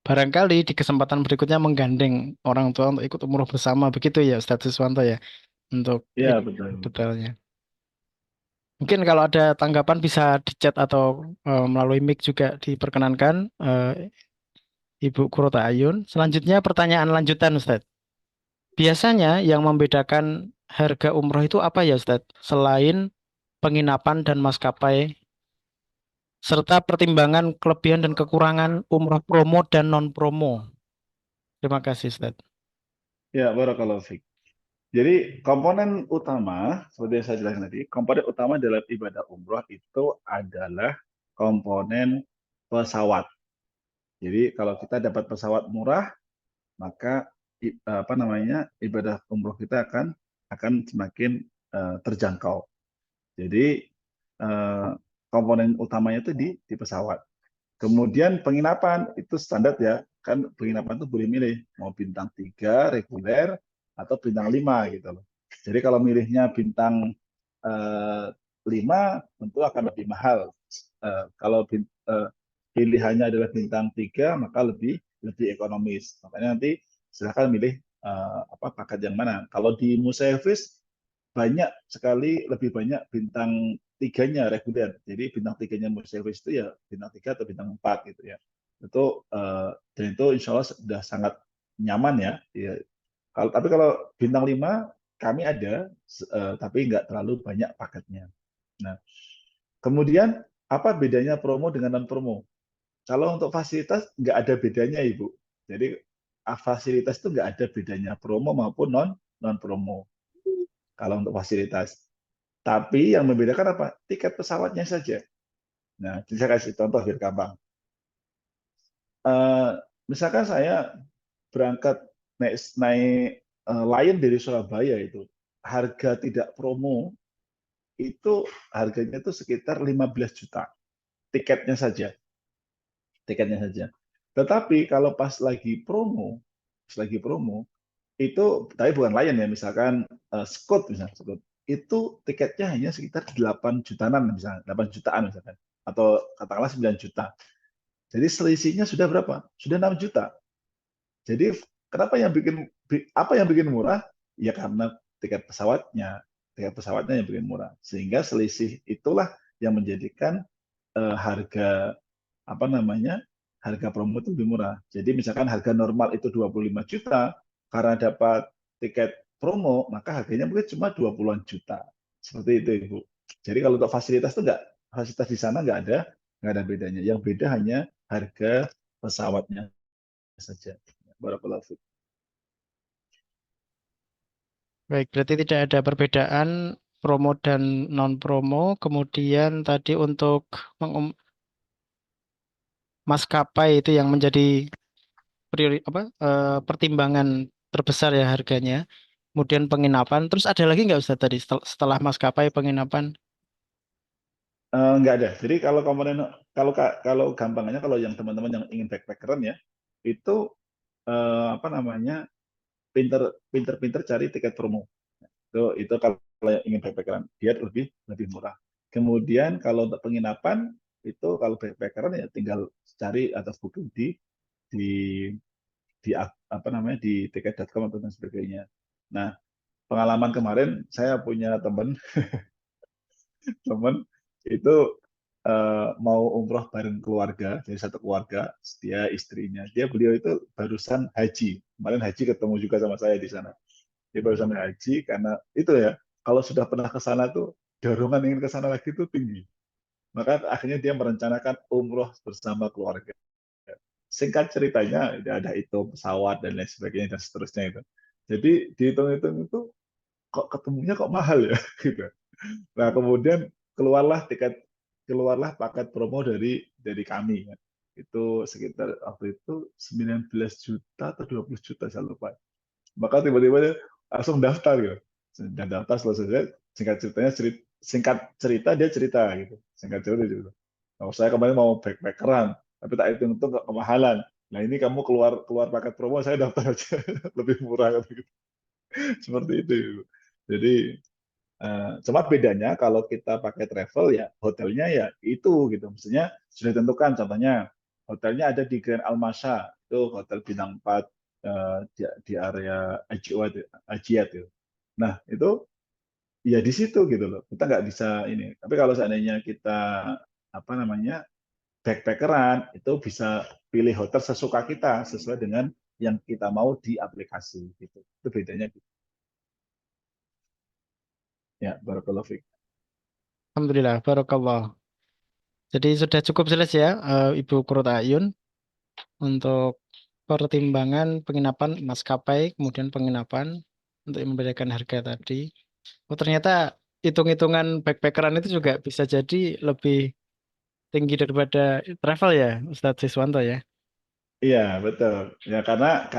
barangkali di kesempatan berikutnya menggandeng orang tua untuk ikut umroh bersama. Begitu ya Ustadz Siswanto ya, untuk Ya, betul. detailnya. Mungkin kalau ada tanggapan bisa di chat atau melalui mic juga diperkenankan, Ibu Kurota Ayun. Selanjutnya pertanyaan lanjutan Ustadz. Biasanya yang membedakan harga umroh itu apa ya Ustadz? Selain penginapan dan maskapai, serta pertimbangan kelebihan dan kekurangan umroh promo dan non-promo. Terima kasih Ustadz. Ya, barakallahu fiik. Jadi komponen utama, seperti yang saya jelaskan tadi, komponen utama dalam ibadah umroh itu adalah komponen pesawat. Jadi kalau kita dapat pesawat murah, maka ibadah umroh kita akan semakin terjangkau. Jadi komponen utamanya itu di pesawat. Kemudian penginapan itu standar ya, kan penginapan itu boleh milih mau bintang 3 reguler atau bintang 5 gitu loh. Jadi kalau milihnya bintang 5 tentu akan lebih mahal. Kalau pilihannya adalah bintang 3 maka lebih ekonomis. Makanya nanti silahkan milih paket yang mana. Kalau di Musevis banyak sekali, lebih banyak bintang 3-nya reguler. Jadi bintang 3-nya Musevis itu ya bintang 3 atau bintang 4 gitu ya. Dan itu insya Allah sudah sangat nyaman ya. Tapi kalau bintang 5 kami ada, tapi nggak terlalu banyak paketnya. Nah, kemudian apa bedanya promo dengan non promo? Kalau untuk fasilitas nggak ada bedanya Ibu. Jadi fasilitas itu nggak ada bedanya promo maupun non promo. Kalau untuk fasilitas. Tapi yang membedakan apa? Tiket pesawatnya saja. Nah, saya kasih contoh biar gampang. Misalkan saya berangkat naik Lion dari Surabaya itu, harga tidak promo itu harganya itu sekitar 15 juta tiketnya saja. Tetapi kalau pas lagi promo itu tapi bukan Lion ya, misalkan Scoot misalnya, itu tiketnya hanya sekitar 8 jutaan misalnya, 8 jutaan misalkan, atau katakanlah 9 juta. Jadi selisihnya sudah berapa? Sudah 6 juta. Jadi apa yang bikin murah? Ya karena tiket pesawatnya yang bikin murah. Sehingga selisih itulah yang menjadikan harga harga promo itu lebih murah. Jadi misalkan harga normal itu 25 juta, karena dapat tiket promo, maka harganya mungkin cuma 20-an juta. Seperti itu, Ibu. Jadi kalau untuk fasilitas itu fasilitas di sana nggak ada bedanya. Yang beda hanya harga pesawatnya saja. Barakallahu fiik. Baik, berarti tidak ada perbedaan promo dan non promo. Kemudian tadi untuk maskapai itu yang menjadi pertimbangan terbesar ya harganya. Kemudian penginapan. Terus ada lagi nggak Ustaz tadi setelah maskapai penginapan? Nggak ada. Jadi kalau komponen kalau gampangnya kalau yang teman-teman yang ingin backpackeran ya itu apa namanya pinter-pinter cari tiket promo. Itu kalau yang ingin backpackeran dia lebih murah. Kemudian kalau untuk penginapan itu kalau backpackeran ya tinggal cari atau booking di apa namanya di tiket.com atau dan sebagainya. Nah, pengalaman kemarin saya punya teman itu mau umroh bareng keluarga, jadi satu keluarga, dia istrinya. Beliau itu barusan haji. Kemarin haji ketemu juga sama saya di sana. Dia barusan haji karena itu ya, kalau sudah pernah ke sana tuh dorongan ingin ke sana lagi itu tinggi. Maka akhirnya dia merencanakan umroh bersama keluarga. Singkat ceritanya, ada itu pesawat dan lain sebagainya dan seterusnya itu. Jadi dihitung-hitung itu kok ketemunya kok mahal ya gitu. Nah, kemudian keluarlah paket promo dari kami ya. Itu sekitar waktu itu 19 juta atau 20 juta saya lupa. Maka tiba-tiba dia langsung daftar gitu. Dan daftar selesai singkat cerita dia cerita gitu. Singkat cerita dia cerita. Oh, saya kemarin mau backpackeran, tapi tak hitung itu kemahalan. Nah ini kamu keluar keluar paket promo, saya daftar aja lebih murah gitu. Seperti itu. Jadi cuma bedanya kalau kita pakai travel ya hotelnya ya itu gitu. Maksudnya sudah ditentukan. Contohnya hotelnya ada di Grand Almasya, itu hotel bintang 4 di area Ajiat itu. Nah itu ya di situ gitu loh. Kita nggak bisa ini. Tapi kalau seandainya kita apa namanya backpackeran itu bisa pilih hotel sesuka kita sesuai dengan yang kita mau di aplikasi gitu. Itu bedanya gitu. Ya, barakallahu fiik. Alhamdulillah, barakallah. Jadi sudah cukup jelas ya, Ibu Qurrata Ayun, untuk pertimbangan penginapan maskapai, kemudian penginapan untuk membedakan harga tadi. Oh, ternyata hitung-hitungan backpackeran itu juga bisa jadi lebih tinggi daripada travel ya, Ustadz Siswanto ya. Iya, betul. Ya karena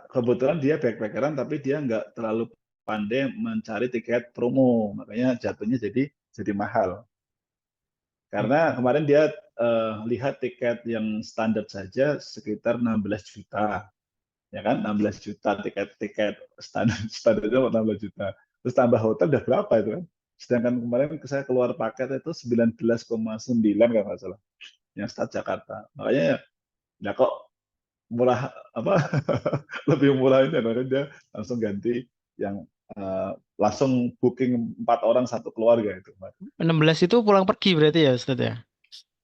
kebetulan dia backpackeran tapi dia nggak terlalu pandai mencari tiket promo, makanya jatuhnya jadi mahal. Karena kemarin dia lihat tiket yang standar saja sekitar 16 juta, ya kan? 16 juta tiket standar standarnya 16 juta. Terus tambah hotel udah berapa itu kan? Sedangkan kemarin saya keluar paket itu 19,9 kalau nggak salah, yang start Jakarta. Makanya ya kok murah apa lebih murah ini akhirnya dia langsung ganti yang langsung booking 4 orang satu keluarga itu. 16 itu pulang pergi berarti ya, Ustadz ya?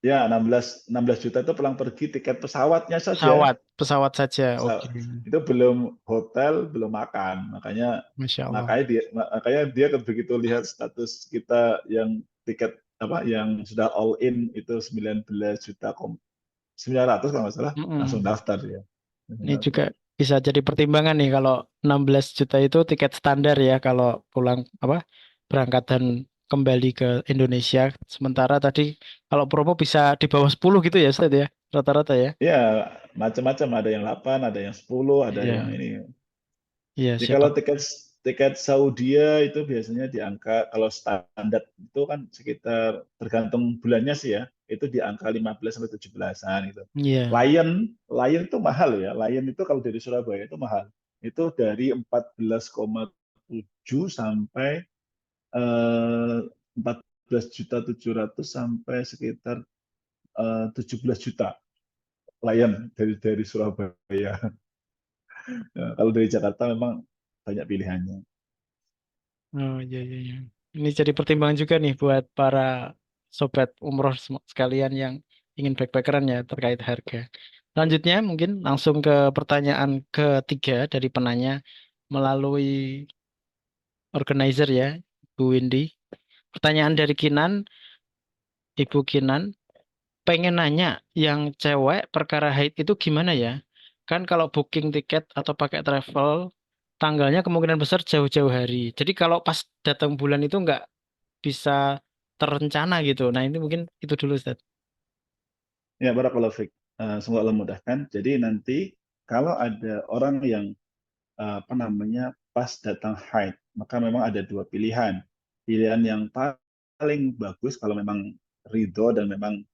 Ya 16 juta itu pulang pergi tiket pesawatnya saja. Pesawat saja, oke. Itu belum hotel, belum makan. Makanya Masya Allah. makanya dia makanya dia begitu lihat status kita yang tiket apa yang sudah all in itu 19 juta 900 kalau nggak salah langsung Mm-mm. daftar dia. Langsung Ini daftar. juga bisa jadi pertimbangan nih kalau 16 juta itu tiket standar ya kalau pulang berangkat dan kembali ke Indonesia. Sementara tadi kalau promo bisa di bawah 10 gitu ya Ustaz ya, rata-rata ya. Ya, macam-macam ada yang 8, ada yang 10, ada yang Iya, ini. iya Jadi siapa. kalau tiket Saudi itu biasanya di angka kalau standar itu kan sekitar tergantung bulannya sih ya, itu di angka 15 sampai 17-an gitu. Iya, Lion itu mahal ya. Lion itu kalau dari Surabaya itu mahal. Itu dari 14,7 sampai 14 juta 700 sampai sekitar 17 juta Lion dari Surabaya. Ya, kalau dari Jakarta memang banyak pilihannya. oh iya iya iya. Ini jadi pertimbangan juga nih buat para sobat umroh sekalian yang ingin backpackeran ya terkait harga. Selanjutnya mungkin langsung ke pertanyaan ketiga dari penanya melalui organizer ya, Bu Windy. Pertanyaan dari Kinan, Ibu Kinan, pengen nanya yang cewek perkara haid itu gimana ya? Kan kalau booking tiket atau pakai travel tanggalnya kemungkinan besar jauh-jauh hari. Jadi kalau pas datang bulan itu nggak bisa terencana gitu. Nah ini mungkin itu dulu Ustaz. Ya, barakallahu fiik. Semoga Allah mudahkan. Jadi nanti kalau ada orang yang apa namanya pas datang haid, maka memang ada dua pilihan. Pilihan yang paling bagus kalau memang ridho dan memang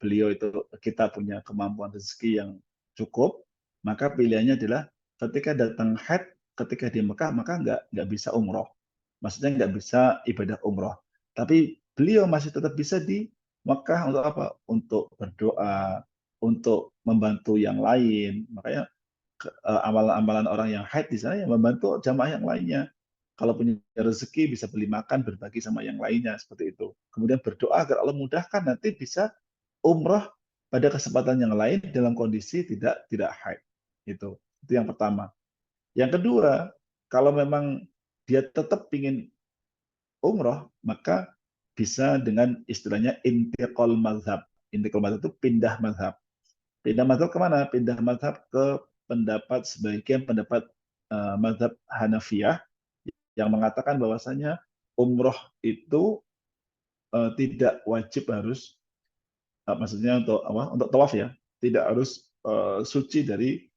beliau itu kita punya kemampuan rezeki yang cukup, maka pilihannya adalah ketika datang haid, ketika di Mekah maka nggak bisa umroh. Maksudnya nggak bisa ibadah umroh. Tapi beliau masih tetap bisa di Mekah untuk apa? Untuk berdoa, untuk membantu yang lain. Makanya amalan-amalan orang yang haid di sana yang membantu jamaah yang lainnya. Kalau punya rezeki bisa beli makan, berbagi sama yang lainnya seperti itu. Kemudian berdoa agar Allah mudahkan nanti bisa umroh pada kesempatan yang lain dalam kondisi tidak haid. Itu yang pertama. Yang kedua, kalau memang dia tetap ingin umroh, maka bisa dengan istilahnya intiqal mazhab. Intiqal mazhab itu pindah mazhab. Pindah mazhab kemana? Pindah mazhab ke sebagian pendapat mazhab Hanafiyah yang mengatakan bahwasanya umroh itu tidak wajib harus maksudnya untuk apa? Untuk tawaf ya, tidak harus suci dari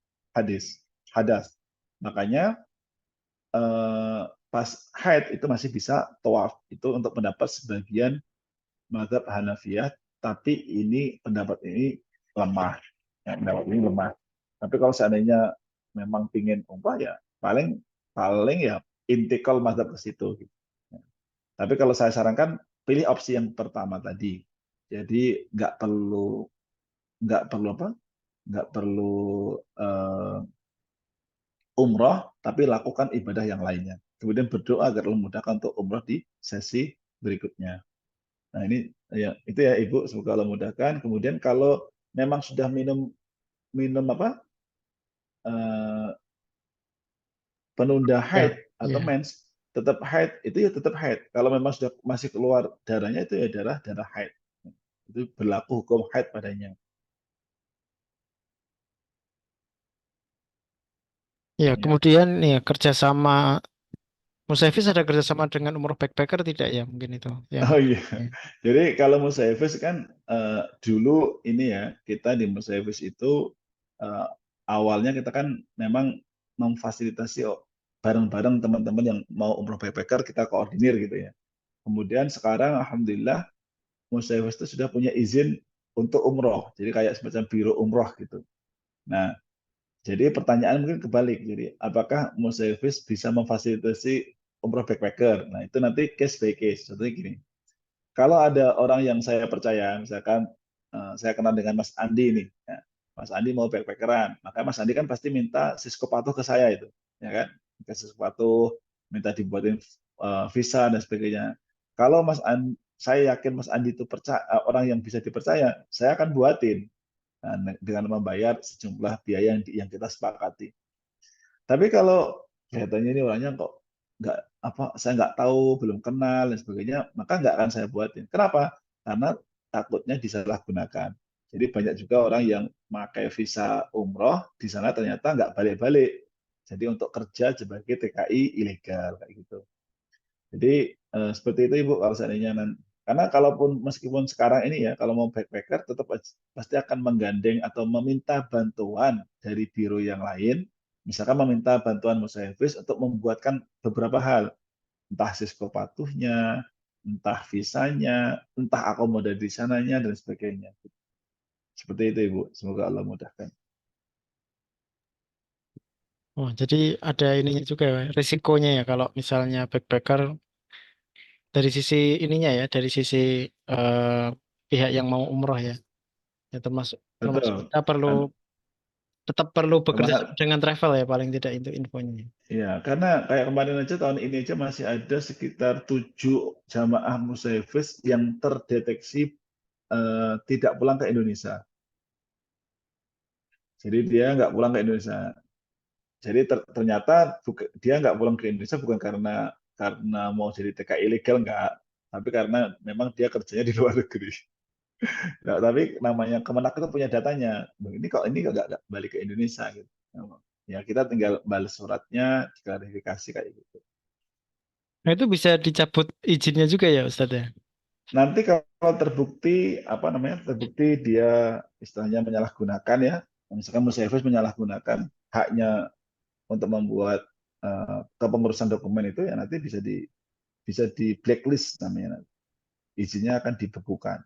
hadas. Makanya pas haid itu masih bisa tawaf. Itu untuk pendapat sebagian mazhab Hanafiyah, tapi pendapat ini lemah. Ya, pendapat ini lemah. Tapi kalau seandainya memang ingin umrah ya paling paling ya intikal mazhab ke situ. Gitu. Ya. Tapi kalau saya sarankan pilih opsi yang pertama tadi. Jadi nggak perlu apa? Nggak perlu umrah, tapi lakukan ibadah yang lainnya. Kemudian berdoa agar Allah mudahkan untuk umrah di sesi berikutnya. Nah ini ya itu ya Ibu, semoga Allah mudahkan. Kemudian kalau memang sudah minum minum apa penunda Ya, haid atau ya. mens, tetap haid itu ya tetap haid. Kalau memang sudah masih keluar darahnya itu ya darah haid. Itu berlaku hukum haid padanya. Ya, Ya. kemudian ya kerjasama Musafis ada kerjasama dengan umroh backpacker tidak ya mungkin itu yang Oh iya. ya. Jadi kalau Musafis kan dulu ini ya kita di Musafis itu eh, awalnya kita kan memang memfasilitasi bareng-bareng teman-teman yang mau umroh backpacker kita koordinir gitu ya. Kemudian sekarang alhamdulillah Musafis itu sudah punya izin untuk umroh. Jadi kayak semacam biro umroh gitu. Nah, jadi pertanyaan mungkin kebalik. Jadi apakah Musafis bisa memfasilitasi umroh backpacker? Nah, itu nanti case by case. Contohnya gini, kalau ada orang yang saya percaya, misalkan saya kenal dengan Mas Andi ini, ya, Mas Andi mau backpackeran, maka Mas Andi kan pasti minta Sisko patuh ke saya itu, ya kan? Minta Sisko patuh, minta dibuatin visa dan sebagainya. Kalau saya yakin Mas Andi itu orang yang bisa dipercaya, saya akan buatin dengan membayar sejumlah biaya yang kita sepakati. Tapi kalau kelihatannya ini orangnya kok nggak apa saya nggak tahu, belum kenal dan sebagainya, maka nggak akan saya buatin. Kenapa? Karena takutnya disalahgunakan. Jadi banyak juga orang yang pakai visa umroh di sana ternyata nggak balik-balik. Jadi untuk kerja sebagai TKI ilegal kayak gitu. Jadi seperti itu Ibu kalau seandainya karena kalaupun meskipun sekarang ini ya kalau mau backpacker tetap pasti akan menggandeng atau meminta bantuan dari biro yang lain, misalkan meminta bantuan Musafis untuk membuatkan beberapa hal, entah sisko patuhnya, entah visanya, entah akomodasi di sananya dan sebagainya. Seperti itu Ibu, semoga Allah mudahkan. Oh, jadi ada ininya juga ya, risikonya ya kalau misalnya backpacker dari sisi ininya ya, dari sisi eh, pihak yang mau umroh ya. Ya termasuk termasuk Betul. kita Kan tetap perlu bekerja sama kemarin dengan travel ya paling tidak itu infonya. ya, karena kayak kemarin aja tahun ini aja masih ada sekitar 7 jamaah Musafis yang terdeteksi tidak pulang ke Indonesia. Jadi dia nggak pulang ke Indonesia. Jadi ternyata dia nggak pulang ke Indonesia bukan karena mau jadi TKI ilegal nggak, tapi karena memang dia kerjanya di luar negeri. Nah, tapi namanya Kemenak itu punya datanya. Ini kok nggak balik ke Indonesia gitu. Ya kita tinggal balas suratnya, klarifikasi kayak gitu. Nah, itu bisa dicabut izinnya juga ya Ustadz ya? Nanti kalau terbukti apa namanya, terbukti dia istilahnya menyalahgunakan ya, misalkan Musaifis menyalahgunakan haknya untuk membuat kepengurusan dokumen itu, ya nanti bisa di blacklist namanya. Izinnya akan dibekukan.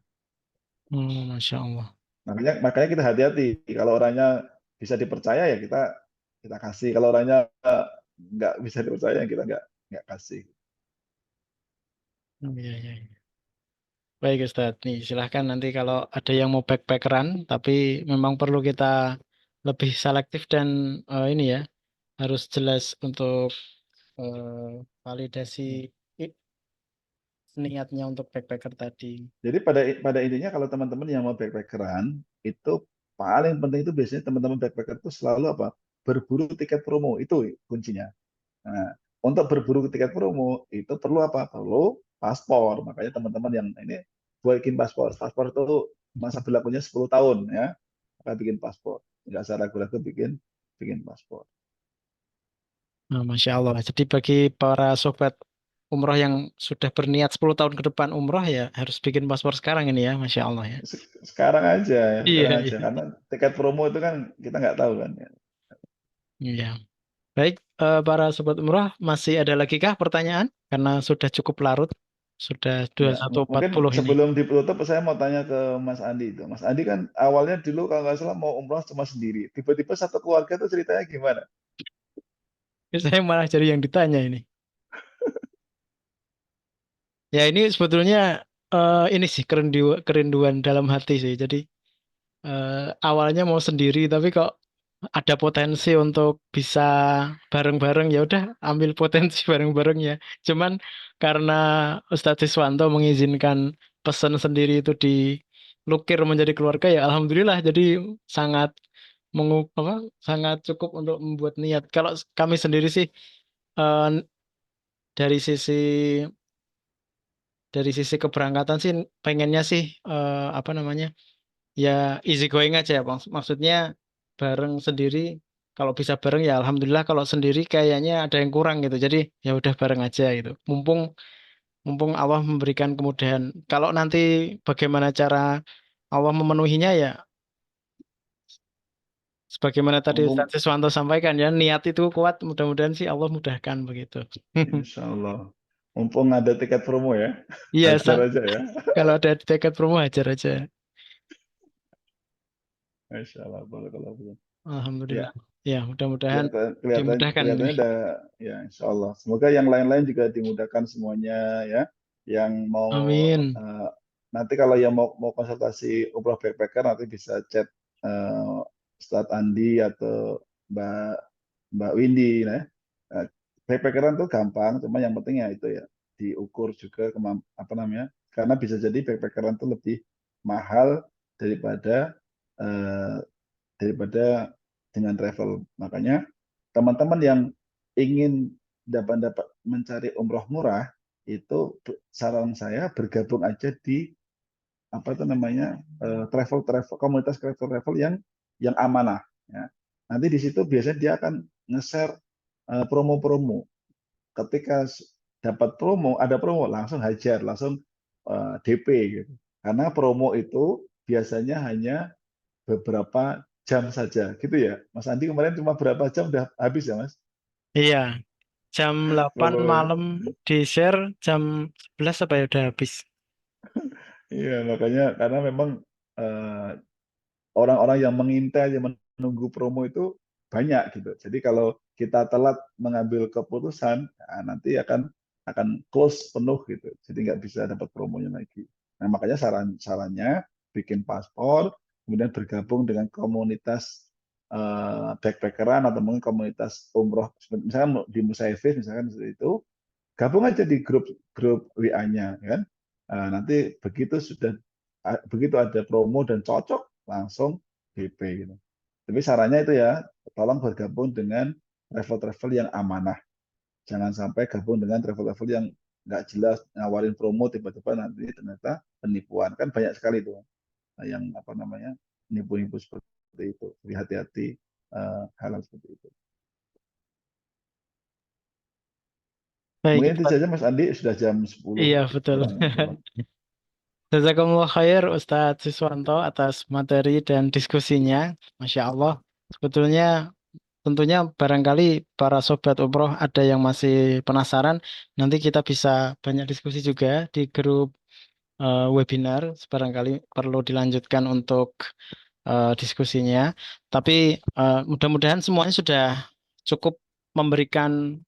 Masya Allah. Makanya kita hati-hati. Kalau orangnya bisa dipercaya ya kita kasih. Kalau orangnya nggak bisa dipercaya ya kita nggak kasih. Iya, iya, iya. Baik Ustadz, nih silahkan nanti kalau ada yang mau backpackeran, tapi memang perlu kita lebih selektif dan ini ya, harus jelas untuk validasi i- niatnya untuk backpacker tadi. Jadi pada intinya kalau teman-teman yang mau backpackeran itu paling penting itu biasanya teman-teman backpacker itu selalu apa? Berburu tiket promo itu kuncinya. Nah, untuk berburu tiket promo itu perlu apa? Perlu paspor. Makanya teman-teman yang ini bikin paspor. Paspor itu masa berlakunya 10 tahun ya. Maka bikin paspor. Nggak usah ragu-ragu bikin paspor. Nah, Masya Allah. Jadi bagi para sobat umroh yang sudah berniat 10 tahun ke depan umroh ya harus bikin paspor sekarang ini ya, Masya Allah ya. Sekarang aja ya, Iya, sekarang aja. iya. Karena tiket promo itu kan kita nggak tahu kan ya. Iya. Baik, para sobat umroh, masih ada lagi kah pertanyaan? Karena sudah cukup larut, sudah Ya, mungkin 21.40 ini. sebelum ditutup saya mau tanya ke Mas Andi itu. Mas Andi kan awalnya dulu kalau nggak salah mau umroh cuma sendiri. Tiba-tiba satu keluarga itu ceritanya gimana? Saya malah jadi yang ditanya ini. Ya ini sebetulnya ini sih kerinduan dalam hati sih. Jadi awalnya mau sendiri, tapi kok ada potensi untuk bisa bareng-bareng, ya udah ambil potensi bareng-bareng ya. Cuman karena Ustadz Siswanto mengizinkan pesan sendiri itu dilukir menjadi keluarga ya alhamdulillah jadi sangat apa, sangat cukup untuk membuat niat. Kalau kami sendiri sih eh, dari sisi keberangkatan sih pengennya sih apa namanya? Ya easy going aja ya Bang. Maksudnya bareng sendiri kalau bisa bareng ya alhamdulillah kalau sendiri kayaknya ada yang kurang gitu. Jadi ya udah bareng aja gitu. Mumpung mumpung Allah memberikan kemudahan. Kalau nanti bagaimana cara Allah memenuhinya ya sebagaimana tadi Ustaz Mumpung Siswanto sampaikan ya niat itu kuat mudah-mudahan sih Allah mudahkan begitu. Insya Allah. Mumpung ada tiket promo ya, Iya, hajar aja ya. kalau ada tiket promo hajar aja. Insya Allah, barakallahu fikum. Alhamdulillah. Ya, Ya, mudah-mudahan dimudahkan ini. kelihatannya ada ya Insya Allah. Semoga yang lain-lain juga dimudahkan semuanya ya. Yang mau Amin. eh, nanti kalau yang mau konsultasi umroh backpacker nanti bisa chat eh, Ustadz Andi atau Mbak Mbak Windy ya. Eh, Backpackeran tuh gampang, cuma yang penting ya itu ya diukur juga apa namanya? Karena bisa jadi backpackeran tuh lebih mahal daripada eh, daripada dengan travel. Makanya teman-teman yang ingin dapat mencari umroh murah itu saran saya bergabung aja di apa itu namanya travel travel komunitas travel travel yang amanah ya. Nanti di situ biasanya dia akan nge-share promo-promo. Ketika dapat promo, ada promo langsung hajar, langsung DP gitu. Karena promo itu biasanya hanya beberapa jam saja, gitu ya. Mas Andi kemarin cuma berapa jam udah habis ya, Mas? Iya, jam 8 Promo. malam di share, jam 11 apa ya udah habis. Iya, makanya karena memang eh, orang-orang yang mengintai, yang menunggu promo itu banyak gitu. Jadi kalau kita telat mengambil keputusan, nah, nanti akan close penuh gitu. Jadi nggak bisa dapat promonya lagi. Nah, makanya sarannya bikin paspor, kemudian bergabung dengan komunitas backpackeran atau mungkin komunitas umroh, misalkan di Musaifis misalkan seperti itu, gabung aja di grup WA-nya kan. Nanti begitu ada promo dan cocok langsung DP gitu. Tapi sarannya itu ya tolong bergabung dengan travel-travel yang amanah. Jangan sampai gabung dengan travel-travel yang nggak jelas nawarin promo tiba-tiba nanti ternyata penipuan kan banyak sekali tuh yang apa namanya nipu-nipu seperti itu. Jadi hati-hati hal seperti itu. Baik, Mungkin itu saja Mas Andi, sudah jam 10 iya betul. kurang 10. Jazakumullah khair Ustadz Siswanto atas materi dan diskusinya. Masya Allah. Sebetulnya tentunya barangkali para sobat umroh ada yang masih penasaran. Nanti kita bisa banyak diskusi juga di grup webinar. Barangkali perlu dilanjutkan untuk diskusinya. Tapi mudah-mudahan semuanya sudah cukup memberikan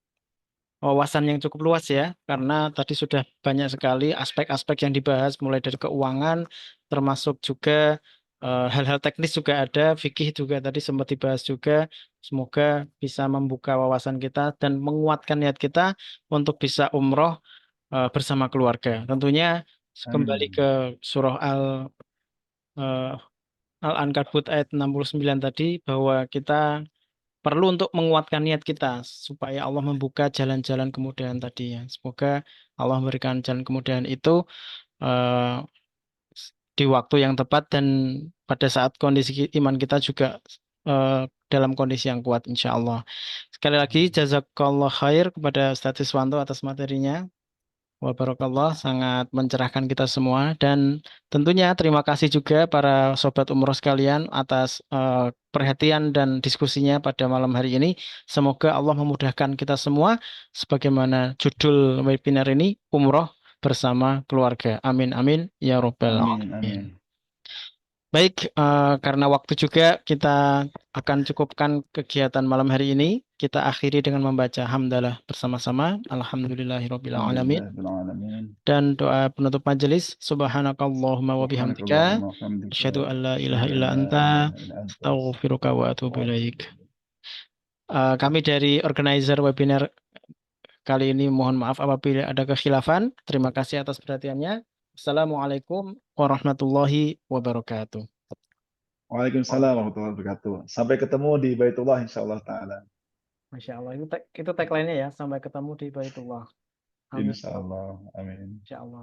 wawasan yang cukup luas ya, karena tadi sudah banyak sekali aspek-aspek yang dibahas, mulai dari keuangan, termasuk juga hal-hal teknis juga ada, fikih juga tadi sempat dibahas juga. Semoga bisa membuka wawasan kita dan menguatkan niat kita untuk bisa umroh bersama keluarga. Tentunya kembali Amin. ke surah eh, Al-Ankabut ayat 69 tadi, bahwa kita perlu untuk menguatkan niat kita supaya Allah membuka jalan-jalan kemudahan tadi ya. Semoga Allah memberikan jalan kemudahan itu eh, di waktu yang tepat dan pada saat kondisi iman kita juga eh, dalam kondisi yang kuat insya Allah. Sekali lagi jazakallah khair kepada Ustaz Siswanto atas materinya. Wabarakallah, sangat mencerahkan kita semua dan tentunya terima kasih juga para sobat umroh sekalian atas perhatian dan diskusinya pada malam hari ini. Semoga Allah memudahkan kita semua sebagaimana judul webinar ini, umroh bersama keluarga. Amin amin ya robbal Amin. alamin. Amin. Baik, karena waktu juga kita akan cukupkan kegiatan malam hari ini. Kita akhiri dengan membaca hamdalah bersama-sama. Alhamdulillahirabbil alamin. Alhamdulillahirrahmanirrahim. Dan doa penutup majelis, subhanakallahumma wa bihamdika, Subhanakallahumma wa bihamdika, asyhadu an la ilaha asyhadu an illa la anta, ilaha illa anta, astaghfiruka wa atubu astaghfiruka wa ilaik. atubu ilaik. Kami dari organizer webinar kali ini mohon maaf apabila ada kekhilafan. Terima kasih atas perhatiannya. Assalamualaikum warahmatullahi wabarakatuh. Waalaikumsalam warahmatullahi wabarakatuh. Sampai ketemu di Baitullah insyaallah taala. Masya Allah, itu tagline-nya ya, sampai ketemu di Baitullah. Amin. Insyaallah. Amin. Insya Allah.